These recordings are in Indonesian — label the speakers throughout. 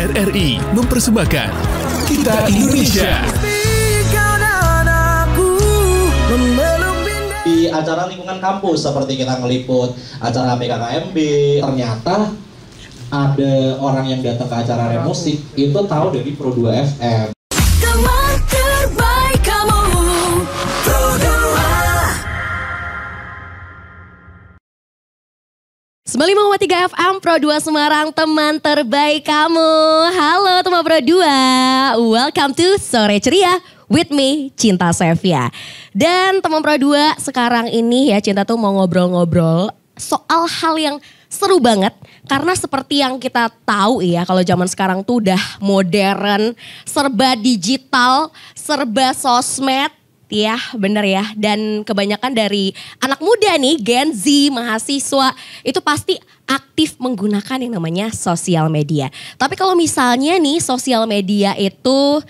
Speaker 1: RRI mempersembahkan Kita Indonesia.
Speaker 2: Di acara lingkungan kampus seperti kita ngeliput acara PKKMB, ternyata ada orang yang datang ke acara remusik itu tahu dari Pro 2 FM.
Speaker 3: Teman terbaik kamu, Pro 2. 95,3 FM Pro 2 Semarang, teman terbaik kamu. Halo teman Pro 2, welcome to Sore Ceria with me, Cinta Sevia. Dan teman Pro 2, sekarang ini ya Cinta tuh mau ngobrol-ngobrol soal hal yang seru banget. Karena seperti yang kita tahu ya, kalau zaman sekarang tuh udah modern, serba digital, serba sosmed. Ya bener ya, dan kebanyakan dari anak muda nih, Gen Z, mahasiswa, itu pasti aktif menggunakan yang namanya sosial media. Tapi kalau misalnya nih sosial media itu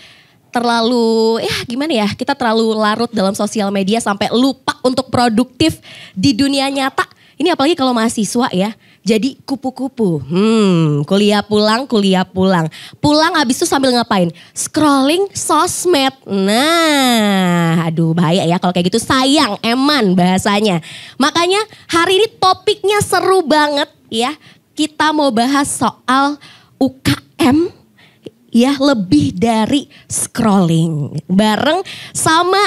Speaker 3: terlalu, ya gimana ya, kita terlalu larut dalam sosial media sampai lupa untuk produktif di dunia nyata. Ini apalagi kalau mahasiswa ya. Jadi kupu-kupu, kuliah pulang. Pulang habis itu sambil ngapain? Scrolling sosmed. Nah, aduh bahaya ya kalau kayak gitu, sayang eman bahasanya. Makanya hari ini topiknya seru banget ya. Kita mau bahas soal UKM ya, lebih dari scrolling. Bareng sama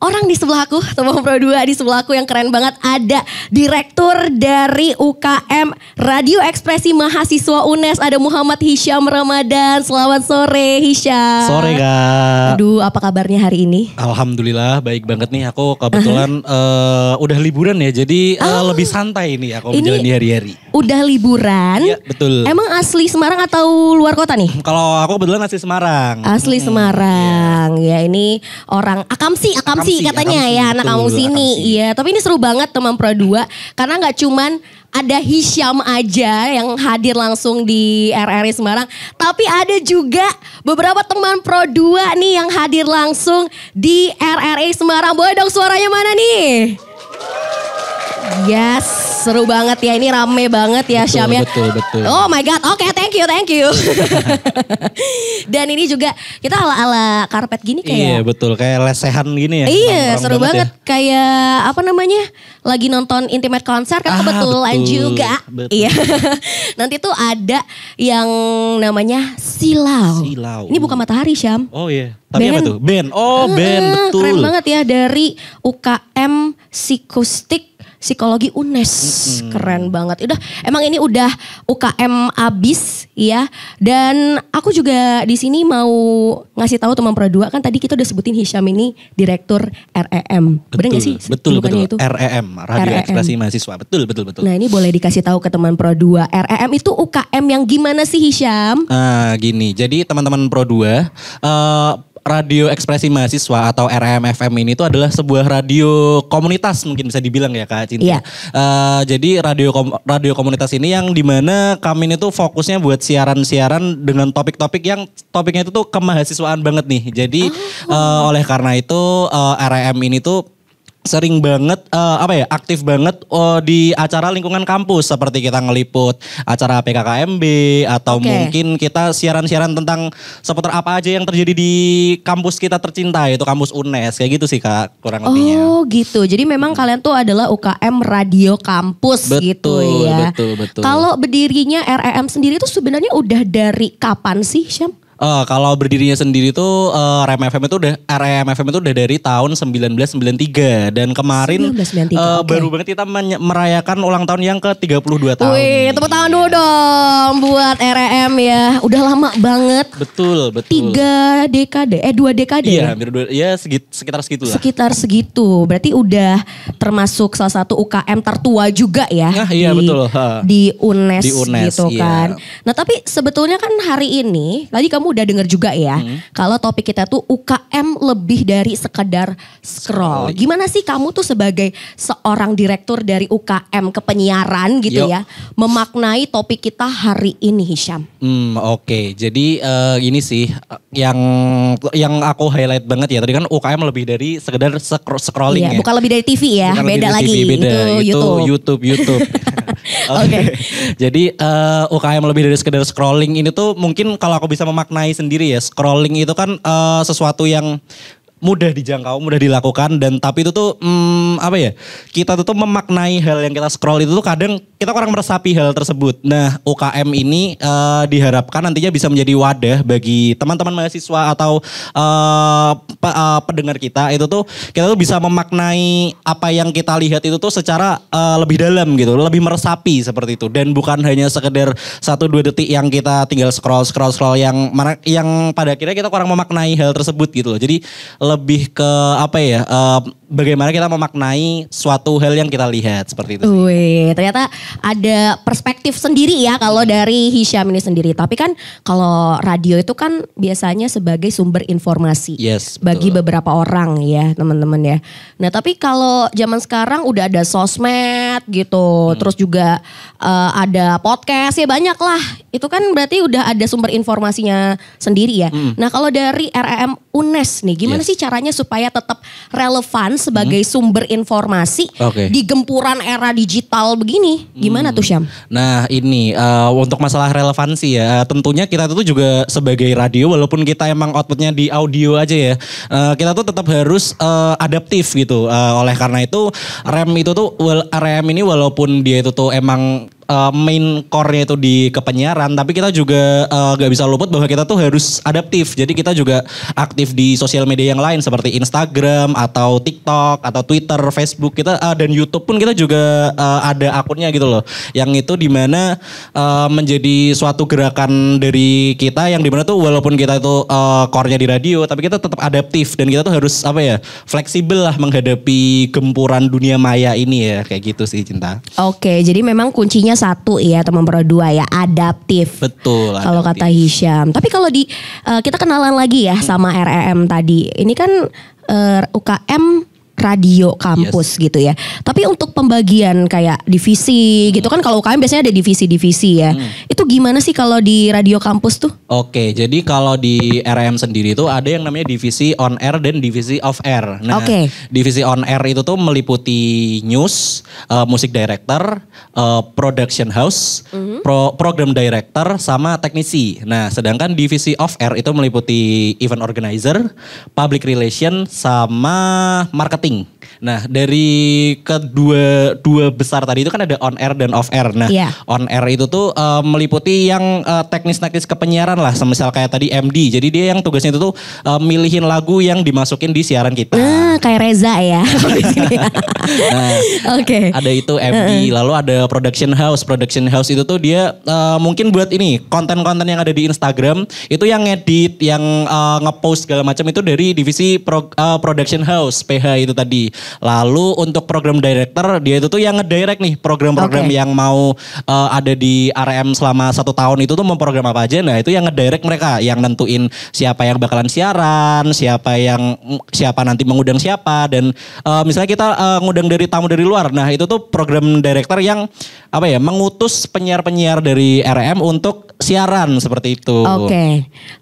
Speaker 3: orang di sebelah aku, teman Pro 2 di sebelah aku yang keren banget, ada Direktur dari UKM Radio Ekspresi Mahasiswa UNES, ada Muhammad Hisyam Ramadan. Selamat sore Hisyam.
Speaker 4: Sore Kak.
Speaker 3: Aduh, apa kabarnya hari ini?
Speaker 4: Alhamdulillah baik banget nih, aku kebetulan udah liburan ya, jadi lebih santai nih aku menjalani hari-hari.
Speaker 3: Udah liburan?
Speaker 4: Iya betul.
Speaker 3: Emang asli Semarang atau luar kota nih?
Speaker 4: Kalau aku kebetulan asli Semarang.
Speaker 3: Asli Semarang, ya ini orang Akamsi katanya
Speaker 4: Akamsi,
Speaker 3: ya, anak kamu
Speaker 4: betul,
Speaker 3: sini.
Speaker 4: Akamsi.
Speaker 3: Iya, tapi ini seru banget teman Pro 2 karena nggak cuman ada Hisyam aja yang hadir langsung di RRI Semarang, tapi ada juga beberapa teman Pro 2 nih yang hadir langsung di RRI Semarang. Boleh dong suaranya mana nih? Yes, seru banget ya, ini rame banget ya Syam ya.
Speaker 4: Betul.
Speaker 3: Oh my God, oke, thank you. Dan ini juga kita ala-ala karpet gini kayak.
Speaker 4: Iya betul, kayak lesehan gini ya.
Speaker 3: Iya, seru banget.
Speaker 4: Ya.
Speaker 3: Kayak apa namanya? Lagi nonton intimate konser kan kebetulan
Speaker 4: betul,
Speaker 3: juga.
Speaker 4: betul.
Speaker 3: Iya. Nanti tuh ada yang namanya Silau. Ini bukan Matahari, Syam.
Speaker 4: Oh iya. Tapi
Speaker 3: Band.
Speaker 4: apa tuh? Band. Oh, band, betul.
Speaker 3: Keren banget ya, dari UKM Psikologi UNES. Keren banget. Emang ini udah UKM abis ya. Dan aku juga di sini mau ngasih tahu teman Pro 2, kan tadi kita udah sebutin Hisyam ini Direktur REM. Bener gak sih?
Speaker 4: Betul.
Speaker 3: Itu?
Speaker 4: REM, Radio Ekspresi Mahasiswa. Betul.
Speaker 3: Nah, ini boleh dikasih tahu ke teman Pro 2. REM itu UKM yang gimana sih Hisyam?
Speaker 4: Gini, jadi teman-teman Pro 2, Radio Ekspresi Mahasiswa atau REM FM ini tuh adalah sebuah radio komunitas, mungkin bisa dibilang ya Kak Cinta.
Speaker 3: Iya.
Speaker 4: Jadi radio komunitas ini yang dimana kami ini tuh fokusnya buat siaran-siaran dengan topik-topik yang topiknya itu tuh kemahasiswaan banget nih. Jadi oleh karena itu REM ini tuh sering banget aktif banget di acara lingkungan kampus, seperti kita ngeliput acara PKKMB atau mungkin kita siaran-siaran tentang seputar apa aja yang terjadi di kampus kita tercinta, yaitu kampus UNES, kayak gitu sih Kak kurang lebihnya.
Speaker 3: Oh gitu, jadi memang kalian tuh adalah UKM Radio Kampus gitu ya.
Speaker 4: Betul.
Speaker 3: Kalau berdirinya REM sendiri tuh sebenarnya udah dari kapan sih Syam?
Speaker 4: Kalau berdirinya sendiri tuh REM FM itu udah dari tahun 1993 dan kemarin
Speaker 3: 1993,
Speaker 4: baru banget kita merayakan ulang tahun yang ke-32 tahun.
Speaker 3: Wih, tepuk tangan dulu dong buat REM ya. Udah lama banget.
Speaker 4: Betul.
Speaker 3: 2 dekade.
Speaker 4: Iya, hampir 2, ya sekitar segitulah.
Speaker 3: Sekitar segitu. Berarti udah termasuk salah satu UKM tertua juga ya.
Speaker 4: Iya betul.
Speaker 3: Di UNES gitu
Speaker 4: iya.
Speaker 3: kan. Nah, tapi sebetulnya kan hari ini tadi kamu udah denger juga ya, kalau topik kita tuh UKM lebih dari sekedar scroll. Gimana sih kamu tuh sebagai seorang direktur dari UKM kepenyiaran gitu ya, memaknai topik kita hari ini Hisyam?
Speaker 4: Oke. Jadi ini sih yang aku highlight banget ya. Tadi kan UKM lebih dari sekedar scrolling ya.
Speaker 3: Bukan lebih dari TV ya,
Speaker 4: Bukan
Speaker 3: beda
Speaker 4: lebih dari
Speaker 3: lagi.
Speaker 4: TV, beda.
Speaker 3: Itu YouTube.
Speaker 4: YouTube.
Speaker 3: Oke.
Speaker 4: Jadi UKM lebih dari sekedar scrolling ini tuh mungkin kalau aku bisa memaknai sendiri ya, scrolling itu kan sesuatu yang mudah dijangkau, mudah dilakukan, dan tapi itu tuh apa ya? Kita tuh memaknai hal yang kita scroll itu tuh kadang kita kurang meresapi hal tersebut. Nah, UKM ini diharapkan nantinya bisa menjadi wadah bagi teman-teman mahasiswa atau pendengar kita itu tuh kita tuh bisa memaknai apa yang kita lihat itu tuh secara lebih dalam gitu, lebih meresapi seperti itu, dan bukan hanya sekedar 1-2 detik yang kita tinggal scroll yang pada akhirnya kita kurang memaknai hal tersebut gitu loh. Jadi lebih ke apa ya, bagaimana kita memaknai suatu hal yang kita lihat seperti itu.
Speaker 3: Wih, ternyata ada perspektif sendiri ya kalau dari Hisham ini sendiri. Tapi kan kalau radio itu kan biasanya sebagai sumber informasi bagi beberapa orang ya teman-teman ya. Nah tapi kalau zaman sekarang udah ada sosmed gitu, terus juga ada podcast ya banyak lah. Itu kan berarti udah ada sumber informasinya sendiri ya. Nah kalau dari REM UNES nih, gimana sih caranya supaya tetap relevan sebagai sumber informasi di gempuran era digital begini? Gimana tuh Syam?
Speaker 4: Nah ini untuk masalah relevansi ya, tentunya kita tuh juga sebagai radio walaupun kita emang outputnya di audio aja ya, kita tuh tetap harus adaptif gitu. Oleh karena itu REM itu tuh REM ini walaupun dia itu tuh emang main core-nya itu di kepenyiaran, tapi kita juga gak bisa luput bahwa kita tuh harus adaptif. Jadi kita juga aktif di sosial media yang lain seperti Instagram atau TikTok atau Twitter, Facebook kita dan YouTube pun kita juga ada akunnya gitu loh. Yang itu dimana menjadi suatu gerakan dari kita yang dimana tuh walaupun kita itu core-nya di radio, tapi kita tetap adaptif dan kita tuh harus apa ya, fleksibel lah menghadapi gempuran dunia maya ini ya, kayak gitu sih Cinta.
Speaker 3: Oke, jadi memang kuncinya satu ya teman Pro 2 ya, adaptif.
Speaker 4: Betul.
Speaker 3: Kalau kata Hisham. Tapi kalau di kita kenalan lagi ya sama REM tadi. Ini kan UKM radio kampus gitu ya. Tapi untuk pembagian kayak divisi gitu kan, kalau UKM biasanya ada divisi-divisi ya. Itu gimana sih kalau di radio kampus tuh?
Speaker 4: Oke, jadi kalau di REM sendiri tuh ada yang namanya divisi on air dan divisi off air. Nah, divisi on air itu tuh meliputi news, music director, production house, program director, sama teknisi. Nah, sedangkan divisi off air itu meliputi event organizer, public relation, sama marketing. Nah dari dua besar tadi itu kan ada on air dan off air. Nah on air itu tuh meliputi yang teknis-teknis kepenyiaran lah. Semisal kayak tadi MD. Jadi dia yang tugasnya itu tuh milihin lagu yang dimasukin di siaran kita.
Speaker 3: Kayak Reza ya.
Speaker 4: Nah, ada itu MD. Lalu ada production house. Production house itu tuh dia mungkin buat ini konten-konten yang ada di Instagram. Itu yang ngedit, yang ngepost segala macam itu dari divisi production house PH itu tadi. Lalu untuk program director dia itu tuh yang ngedirect nih program-program yang mau ada di REM selama 1 tahun itu tuh mau program apa aja. Nah itu yang ngedirect mereka, yang nentuin siapa yang bakalan siaran, siapa nanti mengundang siapa, dan misalnya kita ngundang dari tamu dari luar. Nah itu tuh program director yang apa ya, mengutus penyiar-penyiar dari REM untuk siaran seperti itu.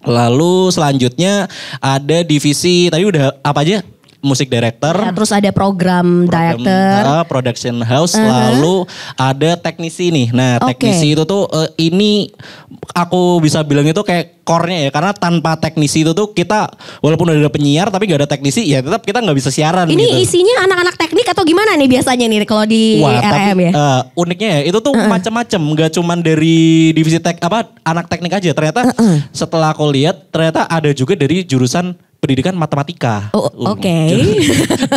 Speaker 4: Lalu selanjutnya ada divisi tadi udah apa aja? Music director,
Speaker 3: ya, terus ada program director,
Speaker 4: production house, lalu ada teknisi nih. Nah teknisi itu tuh ini aku bisa bilang itu kayak core-nya ya, karena tanpa teknisi itu tuh kita walaupun udah ada penyiar tapi gak ada teknisi ya tetap kita nggak bisa siaran.
Speaker 3: Ini gitu. Isinya anak-anak teknik atau gimana nih biasanya nih kalau di REM ya?
Speaker 4: Uniknya ya itu tuh macam-macam, nggak cuman dari divisi anak teknik aja. Ternyata setelah aku lihat ternyata ada juga dari jurusan pendidikan matematika.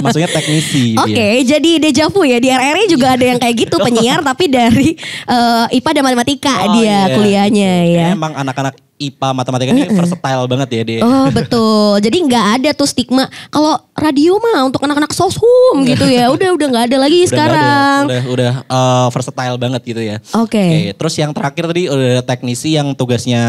Speaker 4: Maksudnya teknisi.
Speaker 3: Jadi dejavu ya, di RRI juga ada yang kayak gitu, penyiar tapi dari IPA dan matematika dia kuliahnya ya.
Speaker 4: Emang anak-anak IPA matematika ini versatile banget ya dia.
Speaker 3: Oh betul. Jadi nggak ada tuh stigma kalau radio mah untuk anak-anak soshum gitu ya. Udah nggak ada lagi sekarang.
Speaker 4: Udah versatile banget gitu ya.
Speaker 3: Oke.
Speaker 4: Terus yang terakhir tadi udah teknisi yang tugasnya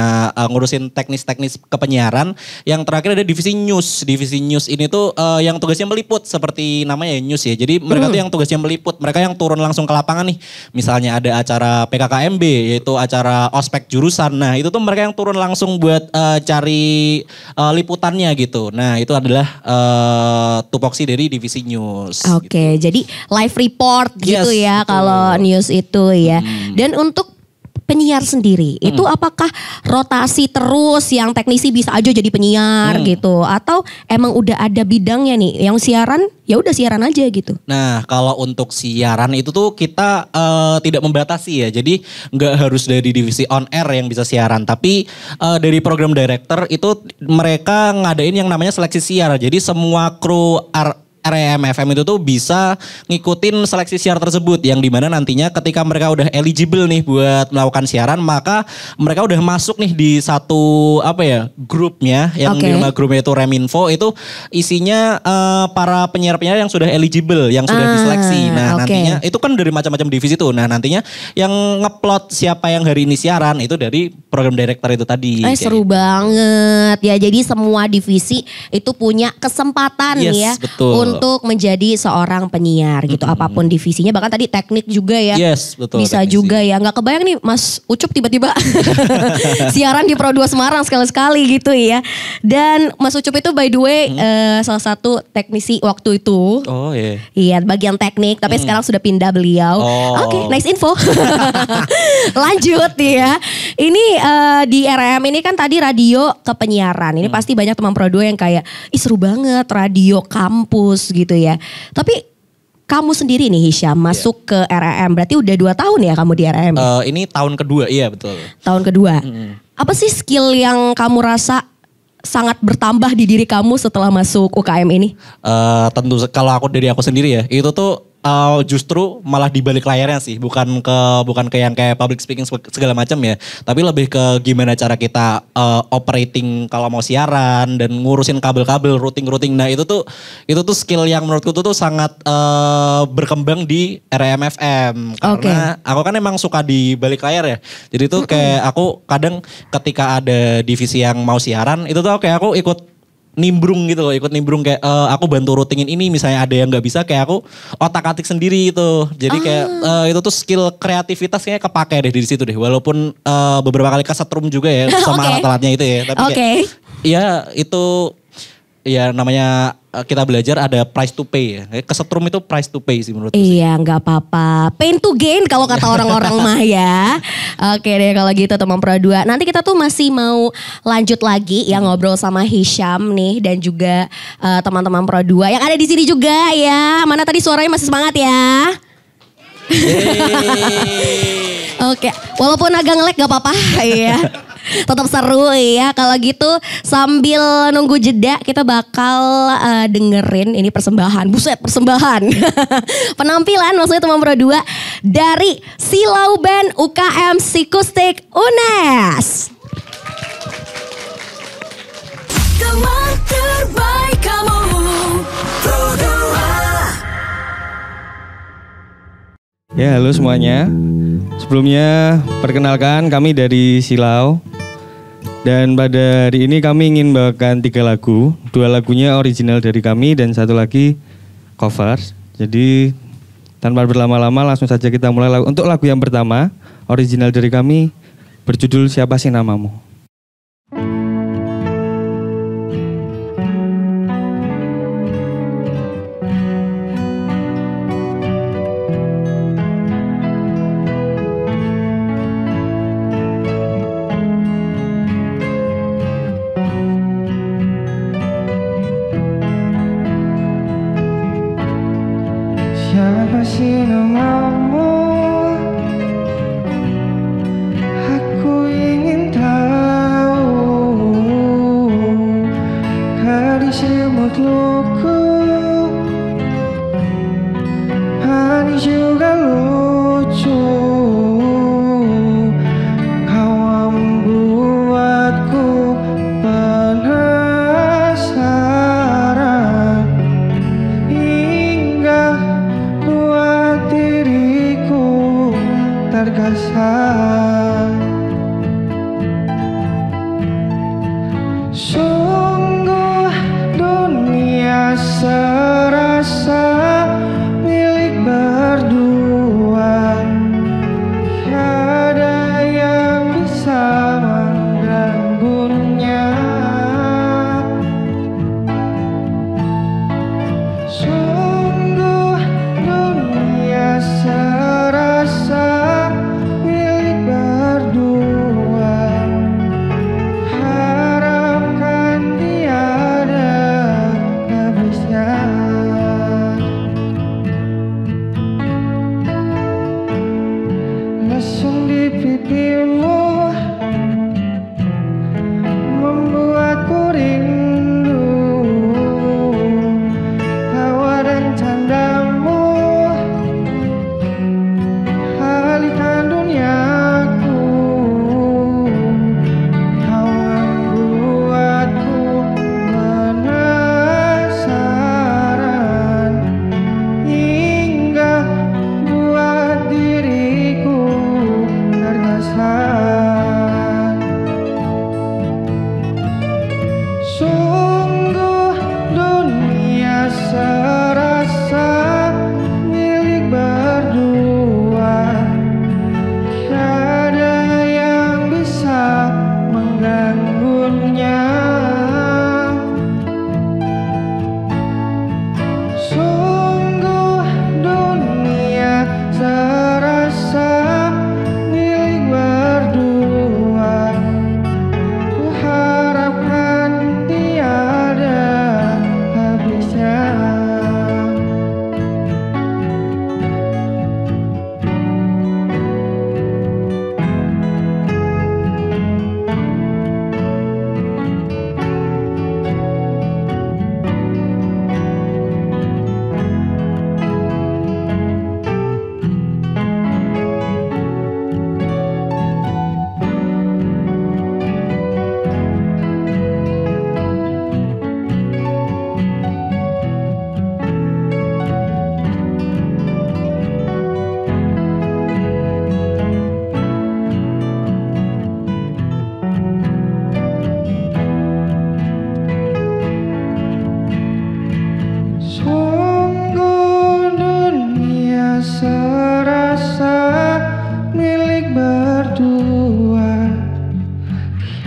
Speaker 4: ngurusin teknis-teknis kepenyiaran. Yang terakhir ada divisi news. Divisi news ini tuh yang tugasnya meliput seperti namanya ya, news ya. Jadi mereka tuh yang tugasnya meliput. Mereka yang turun langsung ke lapangan nih. Misalnya ada acara PKKMB yaitu acara ospek jurusan. Nah itu tuh mereka yang turun langsung buat cari liputannya gitu. Nah itu adalah tupoksi dari divisi news.
Speaker 3: Oke, jadi live report gitu
Speaker 4: Yes,
Speaker 3: ya
Speaker 4: betul.
Speaker 3: kalau news itu ya. Dan untuk penyiar sendiri itu apakah rotasi terus yang teknisi bisa aja jadi penyiar gitu, atau emang udah ada bidangnya nih yang siaran ya udah siaran aja gitu?
Speaker 4: Nah, kalau untuk siaran itu tuh kita tidak membatasi ya. Jadi nggak harus dari divisi on air yang bisa siaran, tapi dari program director itu mereka ngadain yang namanya seleksi siar. Jadi semua kru REM FM itu tuh bisa ngikutin seleksi siar tersebut, yang dimana nantinya ketika mereka udah eligible nih buat melakukan siaran, maka mereka udah masuk nih di satu grupnya yang di nama grupnya itu Reminfo, itu isinya para penyiar-penyiar yang sudah eligible, yang sudah diseleksi. Nah nantinya itu kan dari macam-macam divisi tuh. Nah nantinya yang ngeplot siapa yang hari ini siaran itu dari program director itu tadi.
Speaker 3: Seru banget ya, jadi semua divisi itu punya kesempatan ya
Speaker 4: betul.
Speaker 3: untuk menjadi seorang penyiar gitu, apapun divisinya, bahkan tadi teknik juga ya.
Speaker 4: Yes, betul.
Speaker 3: Bisa
Speaker 4: teknisi.
Speaker 3: juga ya, nggak kebayang nih Mas Ucup tiba-tiba siaran di Pro 2 Semarang sekali-sekali gitu ya. Dan Mas Ucup itu by the way salah satu teknisi waktu itu.
Speaker 4: Oh iya.
Speaker 3: Iya, bagian teknik, tapi sekarang sudah pindah beliau. Oke, nice info. Lanjut ya. Ini di RM ini kan tadi radio ke penyiaran. Ini pasti banyak teman Pro 2 yang kayak, ih seru banget radio kampus gitu ya. Tapi kamu sendiri nih Hisham masuk ke RM, berarti udah 2 tahun ya kamu di RM?
Speaker 4: Ini tahun kedua, iya betul.
Speaker 3: Tahun kedua. Apa sih skill yang kamu rasa sangat bertambah di diri kamu setelah masuk UKM ini?
Speaker 4: Tentu kalau dari aku sendiri ya, itu tuh justru malah di balik layarnya sih, bukan ke yang kayak public speaking segala macam ya, tapi lebih ke gimana cara kita operating kalau mau siaran dan ngurusin kabel-kabel, routing. Nah itu tuh skill yang menurutku tuh sangat berkembang di RMFM karena aku kan emang suka di balik layar ya. Jadi tuh kayak aku kadang ketika ada divisi yang mau siaran itu tuh kayak aku ikut nimbrung gitu loh, kayak aku bantu routingin ini, misalnya ada yang nggak bisa kayak aku otak-atik sendiri itu. Jadi kayak itu tuh skill kreativitas kayaknya kepake deh di situ deh, walaupun beberapa kali kesetrum juga ya sama alat-alatnya itu ya, tapi kayak ya itu ya namanya kita belajar ada price to pay ya. Kesetrum itu price to pay sih menurut saya.
Speaker 3: Iya, nggak apa-apa. Pain to gain kalau kata orang-orang mah ya. Oke deh kalau gitu teman Pro 2. Nanti kita tuh masih mau lanjut lagi ya ngobrol sama Hisham nih dan juga teman-teman Pro 2 yang ada di sini juga ya. Mana tadi suaranya masih semangat ya? Oke, walaupun agak nge-lag gak apa-apa ya. Tetap seru ya. Kalau gitu sambil nunggu jeda kita bakal dengerin ini persembahan. Buset, persembahan. Penampilan maksudnya teman Pro 2 dari Silau Band UKM Sikustik UNES.
Speaker 5: Teman terbaik kamu Pro 2.
Speaker 6: Ya, halo semuanya. Sebelumnya perkenalkan kami dari Silau. Dan pada hari ini kami ingin membawakan 3 lagu. 2 lagunya original dari kami dan 1 lagi cover. Jadi tanpa berlama-lama langsung saja kita mulai lagu. Untuk lagu yang pertama, original dari kami berjudul Siapa Sih Namamu.
Speaker 7: Siapa sih namamu? Aku ingin tahu. Gadis imut luku, manis juga lucu. Kau membuatku penasaran hingga buat diriku terkesan. Sungguh dunia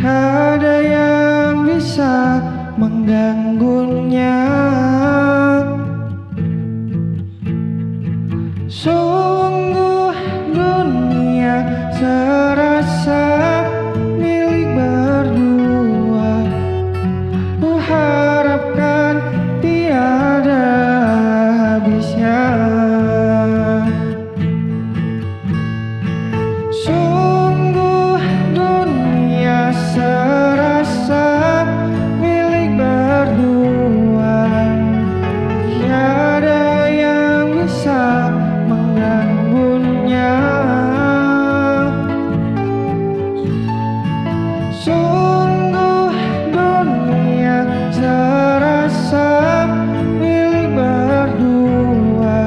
Speaker 7: ada yang bisa mengganggunya. Sungguh dunia serasa milik berdua. Ku harapkan tiada habisnya. Sungguh dunia serasa milik berdua. Tiada yang bisa mengganggunya. Sungguh dunia serasa milik berdua.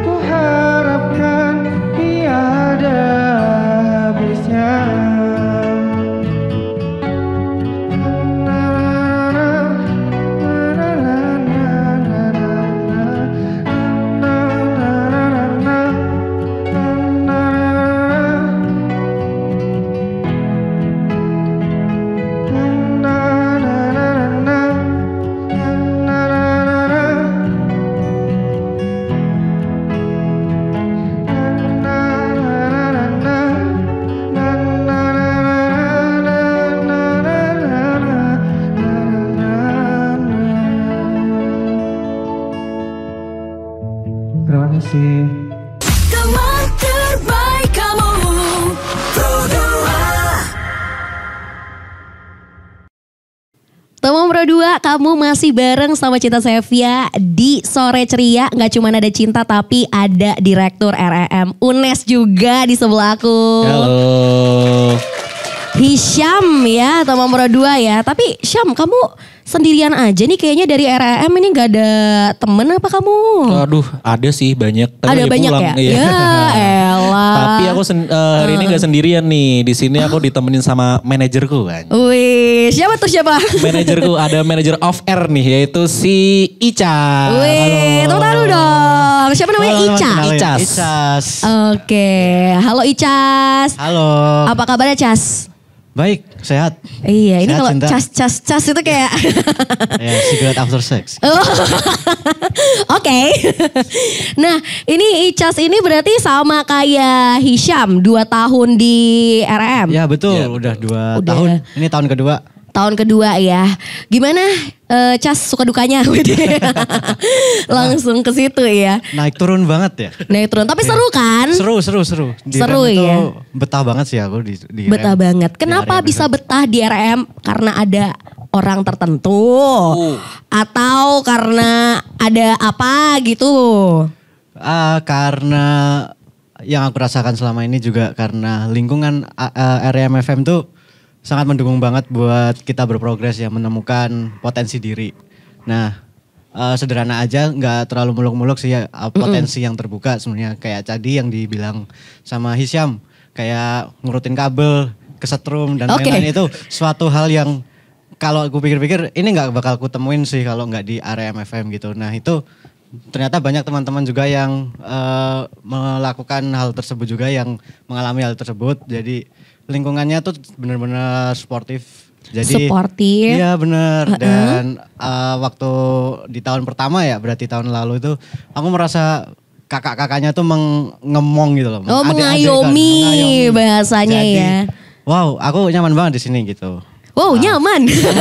Speaker 7: Ku harapkan tiada habisnya. Terima kasih.
Speaker 5: Teman terbaik kamu, Pro 2.
Speaker 3: Teman Pro 2, kamu masih bareng sama Cinta Sevia di Sore Ceria. Gak cuma ada Cinta tapi ada Direktur REM UNES juga di sebelah aku.
Speaker 4: Halo.
Speaker 3: Hisham ya, teman Pro 2 ya. Tapi Syam, kamu sendirian aja nih kayaknya dari REM ini gak ada temen apa kamu?
Speaker 4: Aduh, ada sih banyak. Tapi
Speaker 3: Ada
Speaker 4: lagi
Speaker 3: banyak
Speaker 4: pulang,
Speaker 3: ya?
Speaker 4: iya.
Speaker 3: Ya elah.
Speaker 4: Tapi aku hari ini gak sendirian nih. Di sini aku ditemenin sama manajerku kan.
Speaker 3: Wih, siapa tuh siapa?
Speaker 4: Manajerku ada manajer off air nih, yaitu si Ica.
Speaker 3: Wih, tepuk tangan dong. Siapa namanya? Ica?
Speaker 4: Icas.
Speaker 8: Icas.
Speaker 3: Oke, halo Icas.
Speaker 8: Halo.
Speaker 3: Apa kabarnya Cas?
Speaker 8: Baik, sehat.
Speaker 3: Iya, ini
Speaker 8: Sehat,
Speaker 3: kalau
Speaker 8: Cinta.
Speaker 3: cas itu kayak
Speaker 8: Ya, cigarette after sex.
Speaker 3: Oh. Oke. Nah, ini Icas ini berarti sama kayak Hisham 2 tahun di REM.
Speaker 8: Ya betul,
Speaker 4: Ya.
Speaker 8: udah 2
Speaker 3: Udah.
Speaker 8: tahun. Ini tahun kedua.
Speaker 3: Tahun kedua ya. Gimana Cas suka dukanya? Langsung ke situ ya.
Speaker 8: Naik turun banget ya.
Speaker 3: Naik turun, tapi seru kan?
Speaker 8: Seru. Di
Speaker 3: Seru
Speaker 8: REM itu
Speaker 3: ya.
Speaker 8: betah banget sih aku di
Speaker 3: Betah
Speaker 8: REM.
Speaker 3: banget.
Speaker 8: Di
Speaker 3: Kenapa
Speaker 8: REM
Speaker 3: bisa
Speaker 8: FM.
Speaker 3: betah di REM? Karena ada orang tertentu atau karena ada apa gitu?
Speaker 8: Karena yang aku rasakan selama ini juga karena lingkungan REM FM tuh sangat mendukung banget buat kita berprogres ya, menemukan potensi diri. Nah, sederhana aja, nggak terlalu muluk-muluk sih ya, potensi yang terbuka sebenarnya kayak tadi yang dibilang sama Hisham, kayak ngurutin kabel, kesetrum dan
Speaker 3: Oke.
Speaker 8: lain-lain itu suatu hal yang kalau aku pikir-pikir ini nggak bakal aku temuin sih kalau nggak di REM FM gitu. Nah itu ternyata banyak teman-teman juga yang melakukan hal tersebut juga, yang mengalami hal tersebut. Jadi lingkungannya tuh benar-benar sportif. Jadi
Speaker 3: Sportif.
Speaker 8: Iya benar. Dan waktu di tahun pertama ya, berarti tahun lalu itu aku merasa kakak-kakaknya tuh mengemong gitu loh.
Speaker 3: Oh,
Speaker 8: Adik-adik kan,
Speaker 3: mengayomi bahasanya
Speaker 8: Jadi,
Speaker 3: ya.
Speaker 8: wow, aku nyaman banget di sini gitu.
Speaker 3: Wow, nyaman.
Speaker 8: gitu.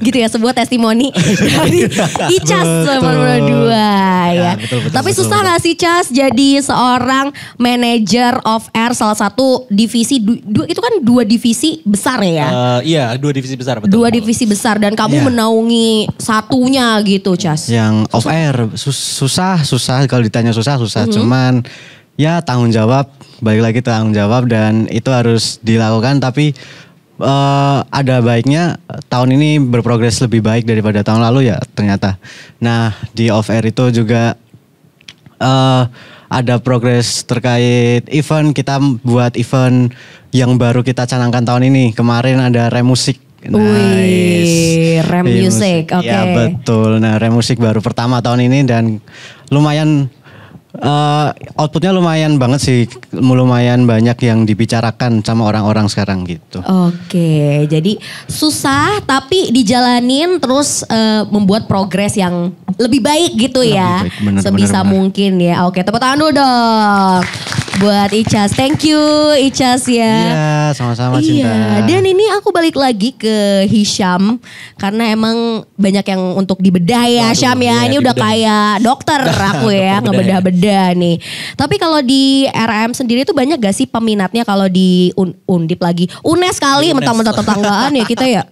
Speaker 3: Gitu ya, sebuah testimoni dari Icas sama berdua ya.
Speaker 8: betul,
Speaker 3: Tapi
Speaker 8: betul,
Speaker 3: susah
Speaker 8: betul.
Speaker 3: gak sih Cas jadi seorang manajer of air salah satu divisi, itu kan 2 divisi besar ya?
Speaker 4: Iya, 2 divisi besar betul.
Speaker 3: 2 divisi besar dan kamu
Speaker 8: Iya.
Speaker 3: menaungi satunya gitu Cas.
Speaker 8: Yang off air susah kalau ditanya susah
Speaker 3: Mm-hmm.
Speaker 8: cuman ya tanggung jawab, balik lagi tanggung jawab dan itu harus dilakukan. Tapi ada baiknya tahun ini berprogres lebih baik daripada tahun lalu ya ternyata. Nah di off air itu juga ada progres terkait event. Kita buat event yang baru kita canangkan tahun ini. Kemarin ada Rem Musik.
Speaker 3: Wih, Rem Music, oke.
Speaker 8: Ya betul. Nah Rem Musik baru pertama tahun ini dan lumayan Outputnya lumayan banget sih, lumayan banyak yang dibicarakan sama orang-orang sekarang gitu.
Speaker 3: Oke, jadi susah tapi dijalanin terus membuat progres yang lebih baik gitu ya.
Speaker 8: Lebih baik, bener,
Speaker 3: sebisa
Speaker 8: bener.
Speaker 3: mungkin ya. Oke, tepuk tangan dulu dong. Buat Icas, thank you Icas ya.
Speaker 8: Iya, sama-sama Cinta.
Speaker 3: Iya, dan ini aku balik lagi ke Hisham karena emang banyak yang untuk dibedah ya, Syam ya. Ini udah kayak dokter aku ya, ngebedah-bedah nih. Tapi kalau di RM sendiri tuh banyak gak sih peminatnya kalau di Undip lagi? UNES kali, mentang-mentang tetanggaan ya kita ya.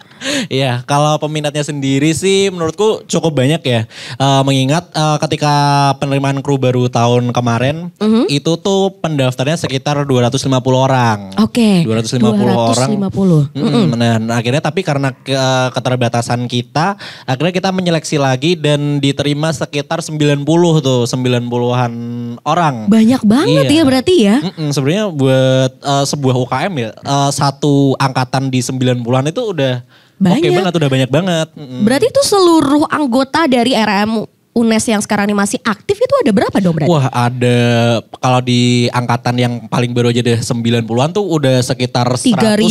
Speaker 4: Iya, kalau peminatnya sendiri sih menurutku cukup banyak ya. Mengingat ketika penerimaan kru baru tahun kemarin, itu tuh pendaftarnya sekitar 250 orang.
Speaker 3: Oke,
Speaker 4: 250 orang.
Speaker 3: 250.
Speaker 4: Nah, akhirnya tapi karena keterbatasan kita, akhirnya kita menyeleksi lagi dan diterima sekitar 90 tuh, 90-an orang.
Speaker 3: Banyak banget
Speaker 4: Iya.
Speaker 3: ya berarti ya.
Speaker 4: Sebenarnya buat sebuah UKM ya, satu angkatan di 90-an itu udah
Speaker 3: Banyak.
Speaker 4: oke banget, udah banyak banget.
Speaker 3: Berarti itu seluruh anggota dari RM UNES yang sekarang ini masih aktif itu ada berapa dong berarti?
Speaker 4: Wah, ada kalau di angkatan yang paling baru aja deh 90-an tuh udah sekitar
Speaker 3: 3.000.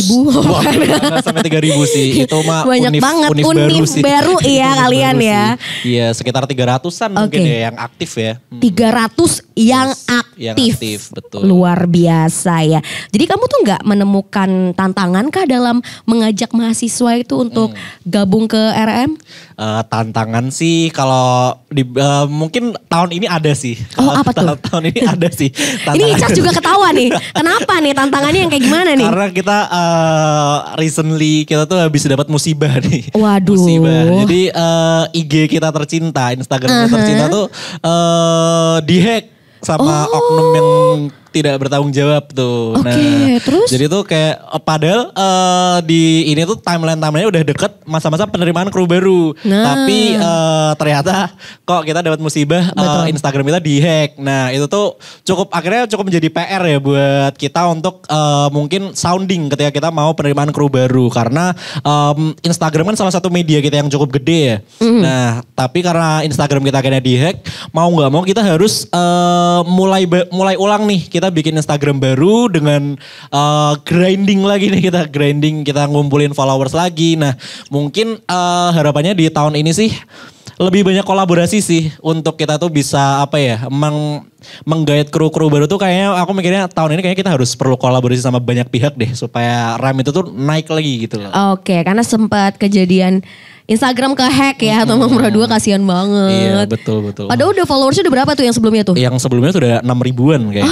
Speaker 4: Wah, nggak sampai 3.000 sih. Itu mah
Speaker 3: Banyak banget,
Speaker 4: univ
Speaker 3: univ
Speaker 4: sih.
Speaker 3: baru iya
Speaker 4: Univ
Speaker 3: kalian
Speaker 4: baru
Speaker 3: ya.
Speaker 4: sih. Iya, sekitar 300-an mungkin
Speaker 3: Oke.
Speaker 4: ya yang aktif ya.
Speaker 3: 300 yang
Speaker 4: Yes,
Speaker 3: aktif.
Speaker 4: yang aktif, betul.
Speaker 3: Luar biasa ya. Jadi kamu tuh nggak menemukan tantangan kah dalam mengajak mahasiswa itu untuk gabung ke RM?
Speaker 4: Tantangan sih kalau mungkin tahun ini ada sih.
Speaker 3: Oh, apa tuh?
Speaker 4: Tahun ini ada sih.
Speaker 3: Ini Icas juga ketawa nih. Kenapa nih tantangannya yang kayak gimana nih?
Speaker 4: Karena kita recently kita tuh habis dapat musibah nih.
Speaker 3: Waduh.
Speaker 4: Musibah. Jadi IG kita tercinta, Instagram kita tercinta tuh dihack sama oknum yang tidak bertanggung jawab tuh.
Speaker 3: Oke, terus?
Speaker 4: Jadi tuh kayak padahal di ini tuh timeline-nya udah deket masa-masa penerimaan kru baru.
Speaker 3: Nah.
Speaker 4: Tapi ternyata kok kita dapat musibah Instagram kita dihack. Nah, itu tuh akhirnya cukup menjadi PR ya buat kita untuk mungkin sounding ketika kita mau penerimaan kru baru karena Instagram kan salah satu media kita yang cukup gede ya. Nah, tapi karena Instagram kita akhirnya dihack, mau nggak mau kita harus mulai ulang nih. Kita bikin Instagram baru dengan grinding lagi nih, kita ngumpulin followers lagi. Nah, mungkin harapannya di tahun ini sih lebih banyak kolaborasi sih untuk kita tuh bisa apa ya, menggait kru-kru baru tuh kayaknya aku mikirnya tahun ini kayaknya kita harus perlu kolaborasi sama banyak pihak deh supaya RAM itu tuh naik lagi gitu loh.
Speaker 3: Oke, karena sempat kejadian Instagram ke-hack ya, teman Pro 2 kasihan banget.
Speaker 4: Iya, betul.
Speaker 3: Padahal udah followersnya udah berapa tuh yang sebelumnya tuh?
Speaker 4: Yang sebelumnya tuh udah 6 ribuan kayak.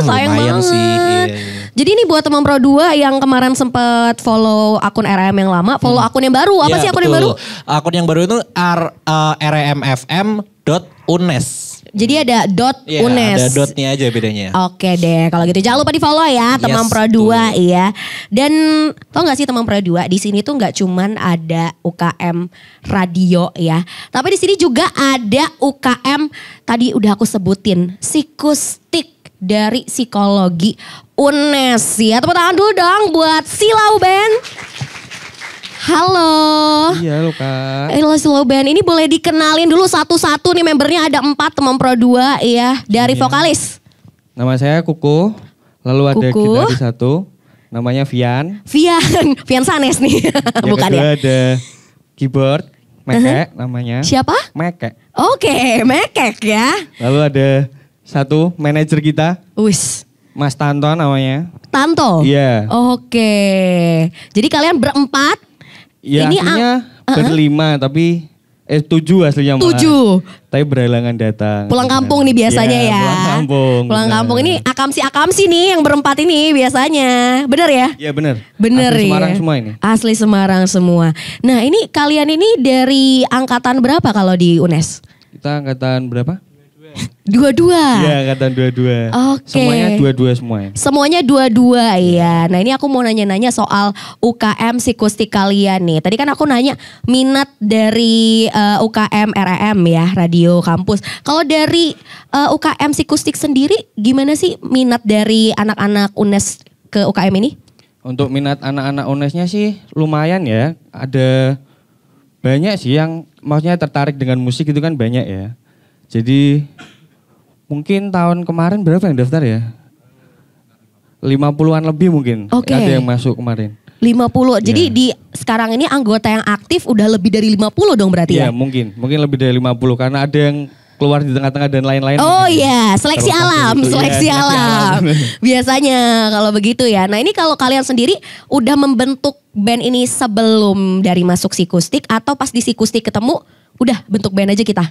Speaker 3: Sayang
Speaker 4: lumayan
Speaker 3: banget.
Speaker 4: sih. Iya.
Speaker 3: Jadi ini buat teman Pro 2 yang kemarin sempat follow akun RM yang lama, follow akun yang baru. Apa
Speaker 4: Iya,
Speaker 3: sih akun yang baru?
Speaker 4: Akun yang baru itu rmfm.unes.
Speaker 3: Jadi ada
Speaker 4: Iya,
Speaker 3: .unes.
Speaker 4: ada dotnya aja bedanya.
Speaker 3: Oke deh, kalau gitu jangan lupa di follow ya teman
Speaker 4: Yes,
Speaker 3: Pro 2 ya. Dan tau gak sih teman Pro 2 di sini tuh nggak cuman ada UKM radio ya, tapi di sini juga ada UKM tadi udah aku sebutin psikustik dari psikologi UNES ya. Tepuk tangan dulu dong buat Silau Band. Halo.
Speaker 6: Iya lo Kak.
Speaker 3: Halo Silau Band, ini boleh dikenalin dulu satu-satu nih, membernya ada 4 teman Pro 2 ya. Dari vokalis.
Speaker 6: Nama saya Kuku. Lalu ada
Speaker 3: Kuku.
Speaker 6: gitaris satu. Namanya Vian.
Speaker 3: Vian Sanes nih.
Speaker 6: Yang
Speaker 3: Bukan
Speaker 6: kedua
Speaker 3: ya?
Speaker 6: ada keyboard. Mekek namanya.
Speaker 3: Siapa?
Speaker 6: Mekek.
Speaker 3: Oke, Mekek ya.
Speaker 6: Lalu ada satu manajer kita.
Speaker 3: Wis.
Speaker 6: Mas Tanto namanya.
Speaker 3: Tanto?
Speaker 6: Iya.
Speaker 3: Oke. Jadi kalian berempat.
Speaker 6: Ya
Speaker 3: Ini
Speaker 6: aslinya berlima tapi 7 aslinya malah.
Speaker 3: 7.
Speaker 6: Tapi berhalangan datang.
Speaker 3: Pulang kampung nih biasanya
Speaker 6: Iya,
Speaker 3: ya.
Speaker 6: Pulang kampung.
Speaker 3: Pulang
Speaker 6: benar.
Speaker 3: kampung ini akamsi nih yang berempat ini biasanya. Bener ya?
Speaker 6: Iya benar.
Speaker 3: Bener
Speaker 6: Asli
Speaker 3: ya.
Speaker 6: Semarang semua ini.
Speaker 3: Asli Semarang semua. Nah ini kalian ini dari angkatan berapa kalau di UNES?
Speaker 6: Kita angkatan berapa?
Speaker 3: Dua-dua.
Speaker 6: Iya angkatan 22.
Speaker 3: Oke.
Speaker 6: Semuanya 22 semua ya.
Speaker 3: Semuanya dua-dua ya. Nah ini aku mau nanya-nanya soal UKM psikustik kalian nih. Tadi kan aku nanya minat dari UKM RM ya, radio kampus. Kalau dari UKM psikustik sendiri gimana sih minat dari anak-anak UNES ke UKM ini?
Speaker 6: Untuk minat anak-anak UNES-nya sih lumayan ya. Ada banyak sih yang maksudnya tertarik dengan musik itu kan banyak ya. Jadi Mungkin tahun kemarin berapa yang daftar ya? 50-an lebih mungkin.
Speaker 3: Oke.
Speaker 6: Ada yang masuk kemarin.
Speaker 3: 50. Jadi
Speaker 6: Iya.
Speaker 3: di sekarang ini anggota yang aktif udah lebih dari 50 dong berarti
Speaker 6: Iya
Speaker 3: ya?
Speaker 6: mungkin lebih dari 50 karena ada yang keluar di tengah-tengah dan lain-lain.
Speaker 3: Oh
Speaker 6: mungkin.
Speaker 3: iya, seleksi
Speaker 6: Terlepas dari
Speaker 3: alam,
Speaker 6: itu. Iya,
Speaker 3: seleksi alam. Biasanya kalau begitu ya. Nah ini kalau kalian sendiri udah membentuk band ini sebelum dari masuk Sikustik atau pas di Sikustik ketemu udah bentuk band aja kita?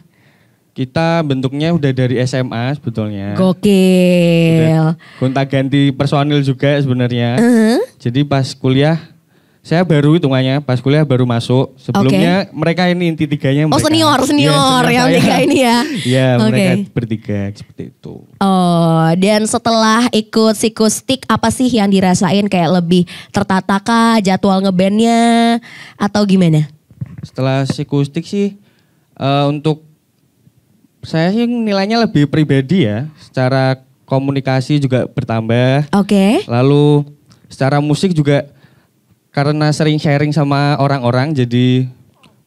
Speaker 6: Kita bentuknya udah dari SMA sebetulnya.
Speaker 3: Gokil.
Speaker 6: Gonta-ganti personil juga sebenarnya.
Speaker 3: Uh-huh.
Speaker 6: Jadi pas kuliah saya baru hitungannya, pas kuliah baru masuk. Sebelumnya mereka ini inti tiganya
Speaker 3: Oh
Speaker 6: mereka.
Speaker 3: senior
Speaker 6: Iya,
Speaker 3: yang
Speaker 6: saya.
Speaker 3: tiga ini ya?
Speaker 6: Iya
Speaker 3: Oke.
Speaker 6: mereka bertiga seperti itu.
Speaker 3: Oh, dan setelah ikut Sikustik apa sih yang dirasain kayak lebih tertata kah jadwal ngebandnya atau gimana?
Speaker 6: Setelah Sikustik sih untuk saya sih nilainya lebih pribadi ya. Secara komunikasi juga bertambah.
Speaker 3: Oke.
Speaker 6: Lalu secara musik juga karena sering sharing sama orang-orang jadi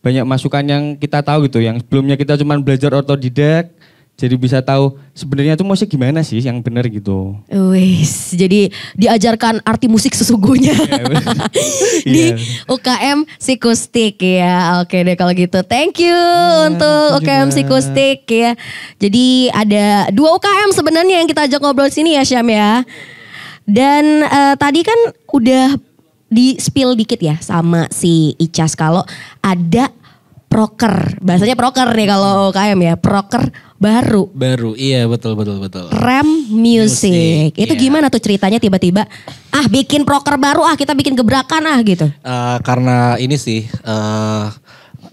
Speaker 6: banyak masukan yang kita tahu gitu. Yang sebelumnya kita cuma belajar otodidak jadi bisa tahu sebenarnya tuh musik gimana sih yang benar gitu.
Speaker 3: Wis, jadi diajarkan arti musik sesungguhnya di
Speaker 6: Iya.
Speaker 3: UKM Sikustik ya. Oke deh kalau gitu. Thank you untuk
Speaker 6: itu
Speaker 3: UKM
Speaker 6: juga.
Speaker 3: Sikustik ya. Jadi ada 2 UKM sebenarnya yang kita ajak ngobrol sini ya Syam ya. Dan tadi kan udah di spill dikit ya sama si Icas kalau ada proker. Bahasanya proker nih kalau UKM ya. Proker baru.
Speaker 4: Baru, iya betul.
Speaker 3: Rem Music. Itu
Speaker 4: iya.
Speaker 3: gimana tuh ceritanya tiba-tiba bikin proker baru kita bikin gebrakan gitu.
Speaker 4: Karena ini sih,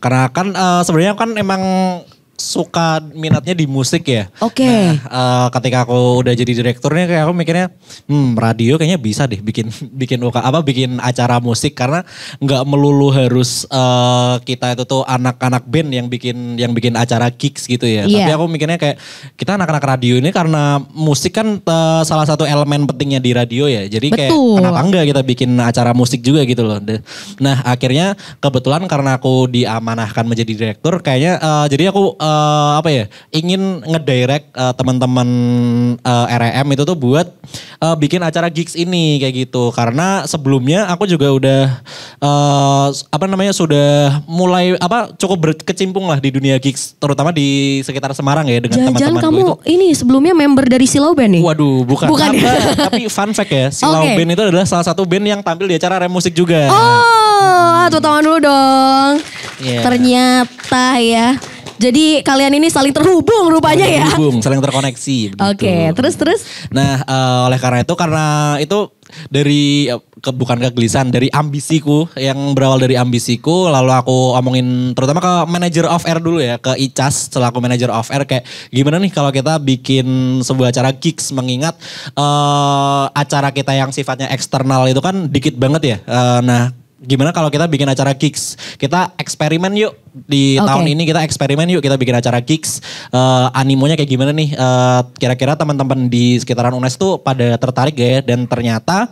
Speaker 4: karena kan sebenarnya kan emang suka minatnya di musik ya.
Speaker 3: Oke.
Speaker 4: Nah, ketika aku udah jadi direkturnya kayak aku mikirnya, radio kayaknya bisa deh bikin bikin acara musik karena nggak melulu harus kita itu tuh anak-anak band yang bikin acara gigs gitu ya.
Speaker 3: Iya.
Speaker 4: Tapi aku mikirnya kayak kita anak-anak radio ini karena musik kan salah satu elemen pentingnya di radio ya. Jadi kayak
Speaker 3: Betul.
Speaker 4: kenapa enggak kita bikin acara musik juga gitu loh. Nah akhirnya kebetulan karena aku diamanahkan menjadi direktur kayaknya jadi aku ingin ngedirect teman-teman REM itu tuh buat bikin acara gigs ini kayak gitu. Karena sebelumnya aku juga udah sudah mulai cukup berkecimpung lah di dunia gigs terutama di sekitar Semarang ya dengan
Speaker 3: Jangan-jangan
Speaker 4: teman-teman
Speaker 3: kamu
Speaker 4: itu.
Speaker 3: ini sebelumnya member dari Silau Band nih?
Speaker 4: Waduh, bukan.
Speaker 3: Bukan.
Speaker 4: Tapi fun fact ya, Silau
Speaker 3: Oke.
Speaker 4: Band itu adalah salah satu band yang tampil di acara Rem Musik juga.
Speaker 3: Tepuk tangan dulu dong.
Speaker 4: Iya.
Speaker 3: Ternyata ya. Jadi kalian ini saling terhubung rupanya ya.
Speaker 4: Terhubung, saling terkoneksi.
Speaker 3: Oke, terus.
Speaker 4: Nah, oleh karena itu dari bukan kegelisahan, dari ambisiku yang berawal dari ambisiku, lalu aku omongin terutama ke manager off air dulu ya, ke Icas selaku manager off air kayak gimana nih kalau kita bikin sebuah acara gigs mengingat acara kita yang sifatnya eksternal itu kan dikit banget ya. Nah, gimana kalau kita bikin acara gigs? Kita eksperimen yuk. Di
Speaker 3: Oke.
Speaker 4: tahun ini kita eksperimen yuk, kita bikin acara gigs. Animonya kayak gimana nih? Kira-kira teman-teman di sekitaran UNES tuh pada tertarik gak ya? Dan ternyata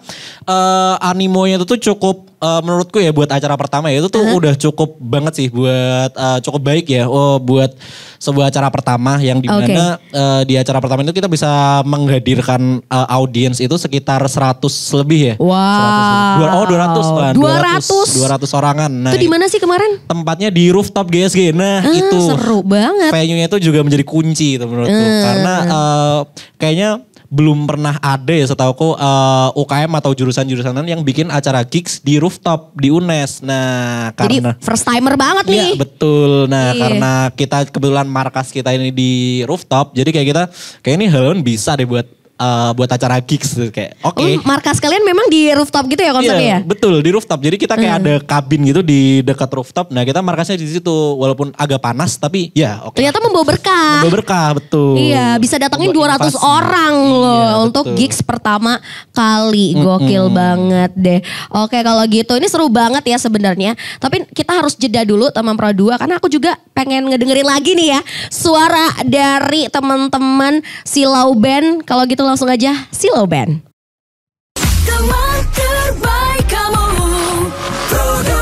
Speaker 4: animonya itu tuh cukup menurutku ya buat acara pertama ya itu tuh udah cukup banget sih buat cukup baik ya. Buat sebuah acara pertama yang dimana di acara pertama itu kita bisa menghadirkan audiens itu sekitar 100 lebih ya.
Speaker 3: Wow.
Speaker 4: 200 orangan. Nah,
Speaker 3: Itu di mana sih kemarin?
Speaker 4: tempatnya di rooftop GSG. Nah, itu
Speaker 3: Seru banget.
Speaker 4: venue-nya itu juga menjadi kunci itu menurutku. Karena kayaknya belum pernah ada ya setauku UKM atau jurusan-jurusan yang bikin acara gigs di rooftop di UNES. Nah,
Speaker 3: Jadi
Speaker 4: karena
Speaker 3: first timer banget nih.
Speaker 4: Iya betul. Nah
Speaker 3: Iya.
Speaker 4: karena kita kebetulan markas kita ini di rooftop. Jadi kayak ini hal bisa deh buat acara gigs kayak oke.
Speaker 3: Markas kalian memang di rooftop gitu ya konsepnya ya?
Speaker 4: Iya, betul di rooftop. Jadi kita kayak ada kabin gitu di dekat rooftop. Nah, kita markasnya di situ walaupun agak panas tapi ya oke.
Speaker 3: Ternyata membawa berkah.
Speaker 4: Membawa berkah, betul.
Speaker 3: Iya, bisa datangin
Speaker 4: Membawa
Speaker 3: 200
Speaker 4: inovasi.
Speaker 3: orang loh
Speaker 4: Iya,
Speaker 3: untuk
Speaker 4: betul.
Speaker 3: gigs pertama kali. Gokil banget deh. Oke, kalau gitu ini seru banget ya sebenarnya. Tapi kita harus jeda dulu teman Pro 2 karena aku juga pengen ngedengerin lagi nih ya suara dari teman-teman Silau Band. Kalau gitu langsung aja Silau Band.
Speaker 5: Teman terbaik kamu Pro 2.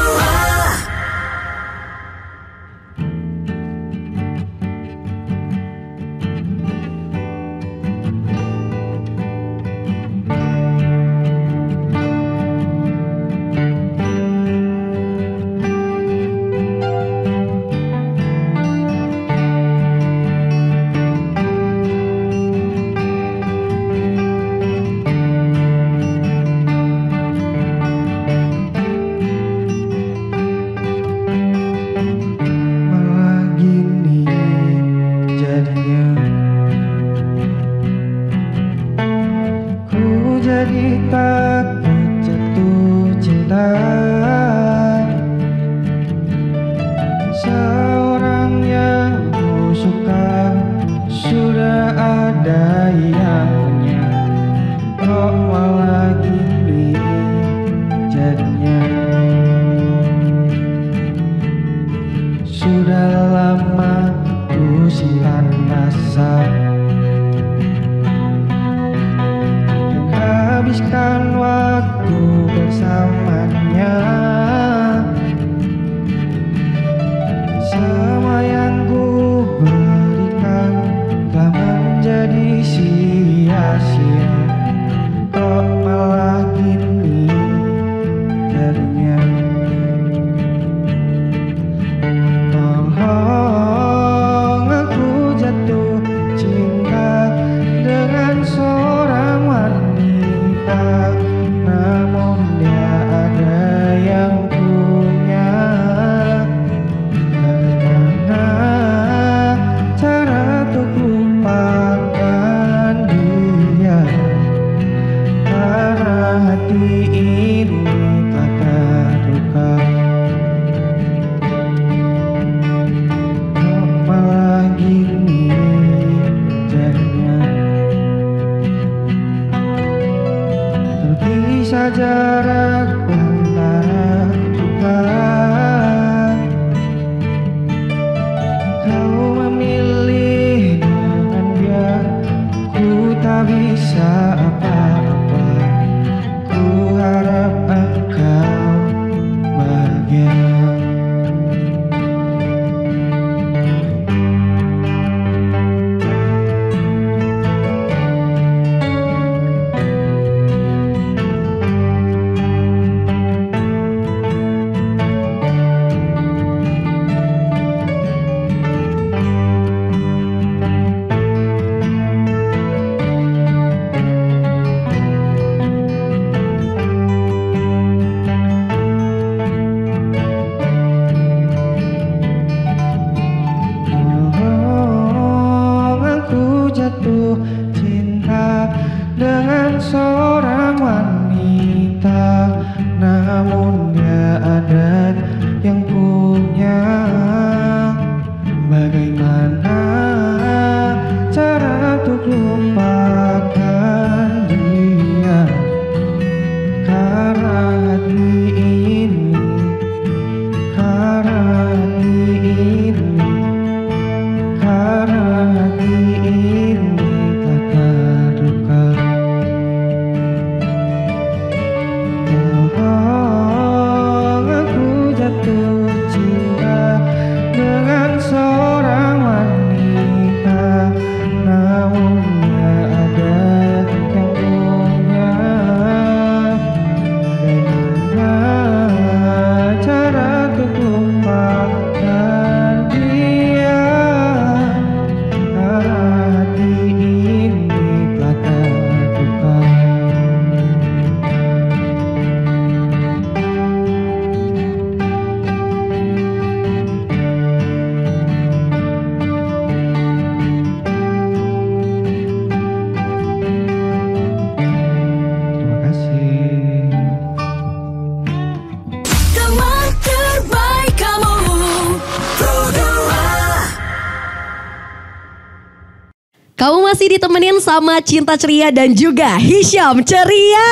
Speaker 3: Kamu masih ditemenin sama Cinta Ceria dan juga Hisyam Ceria.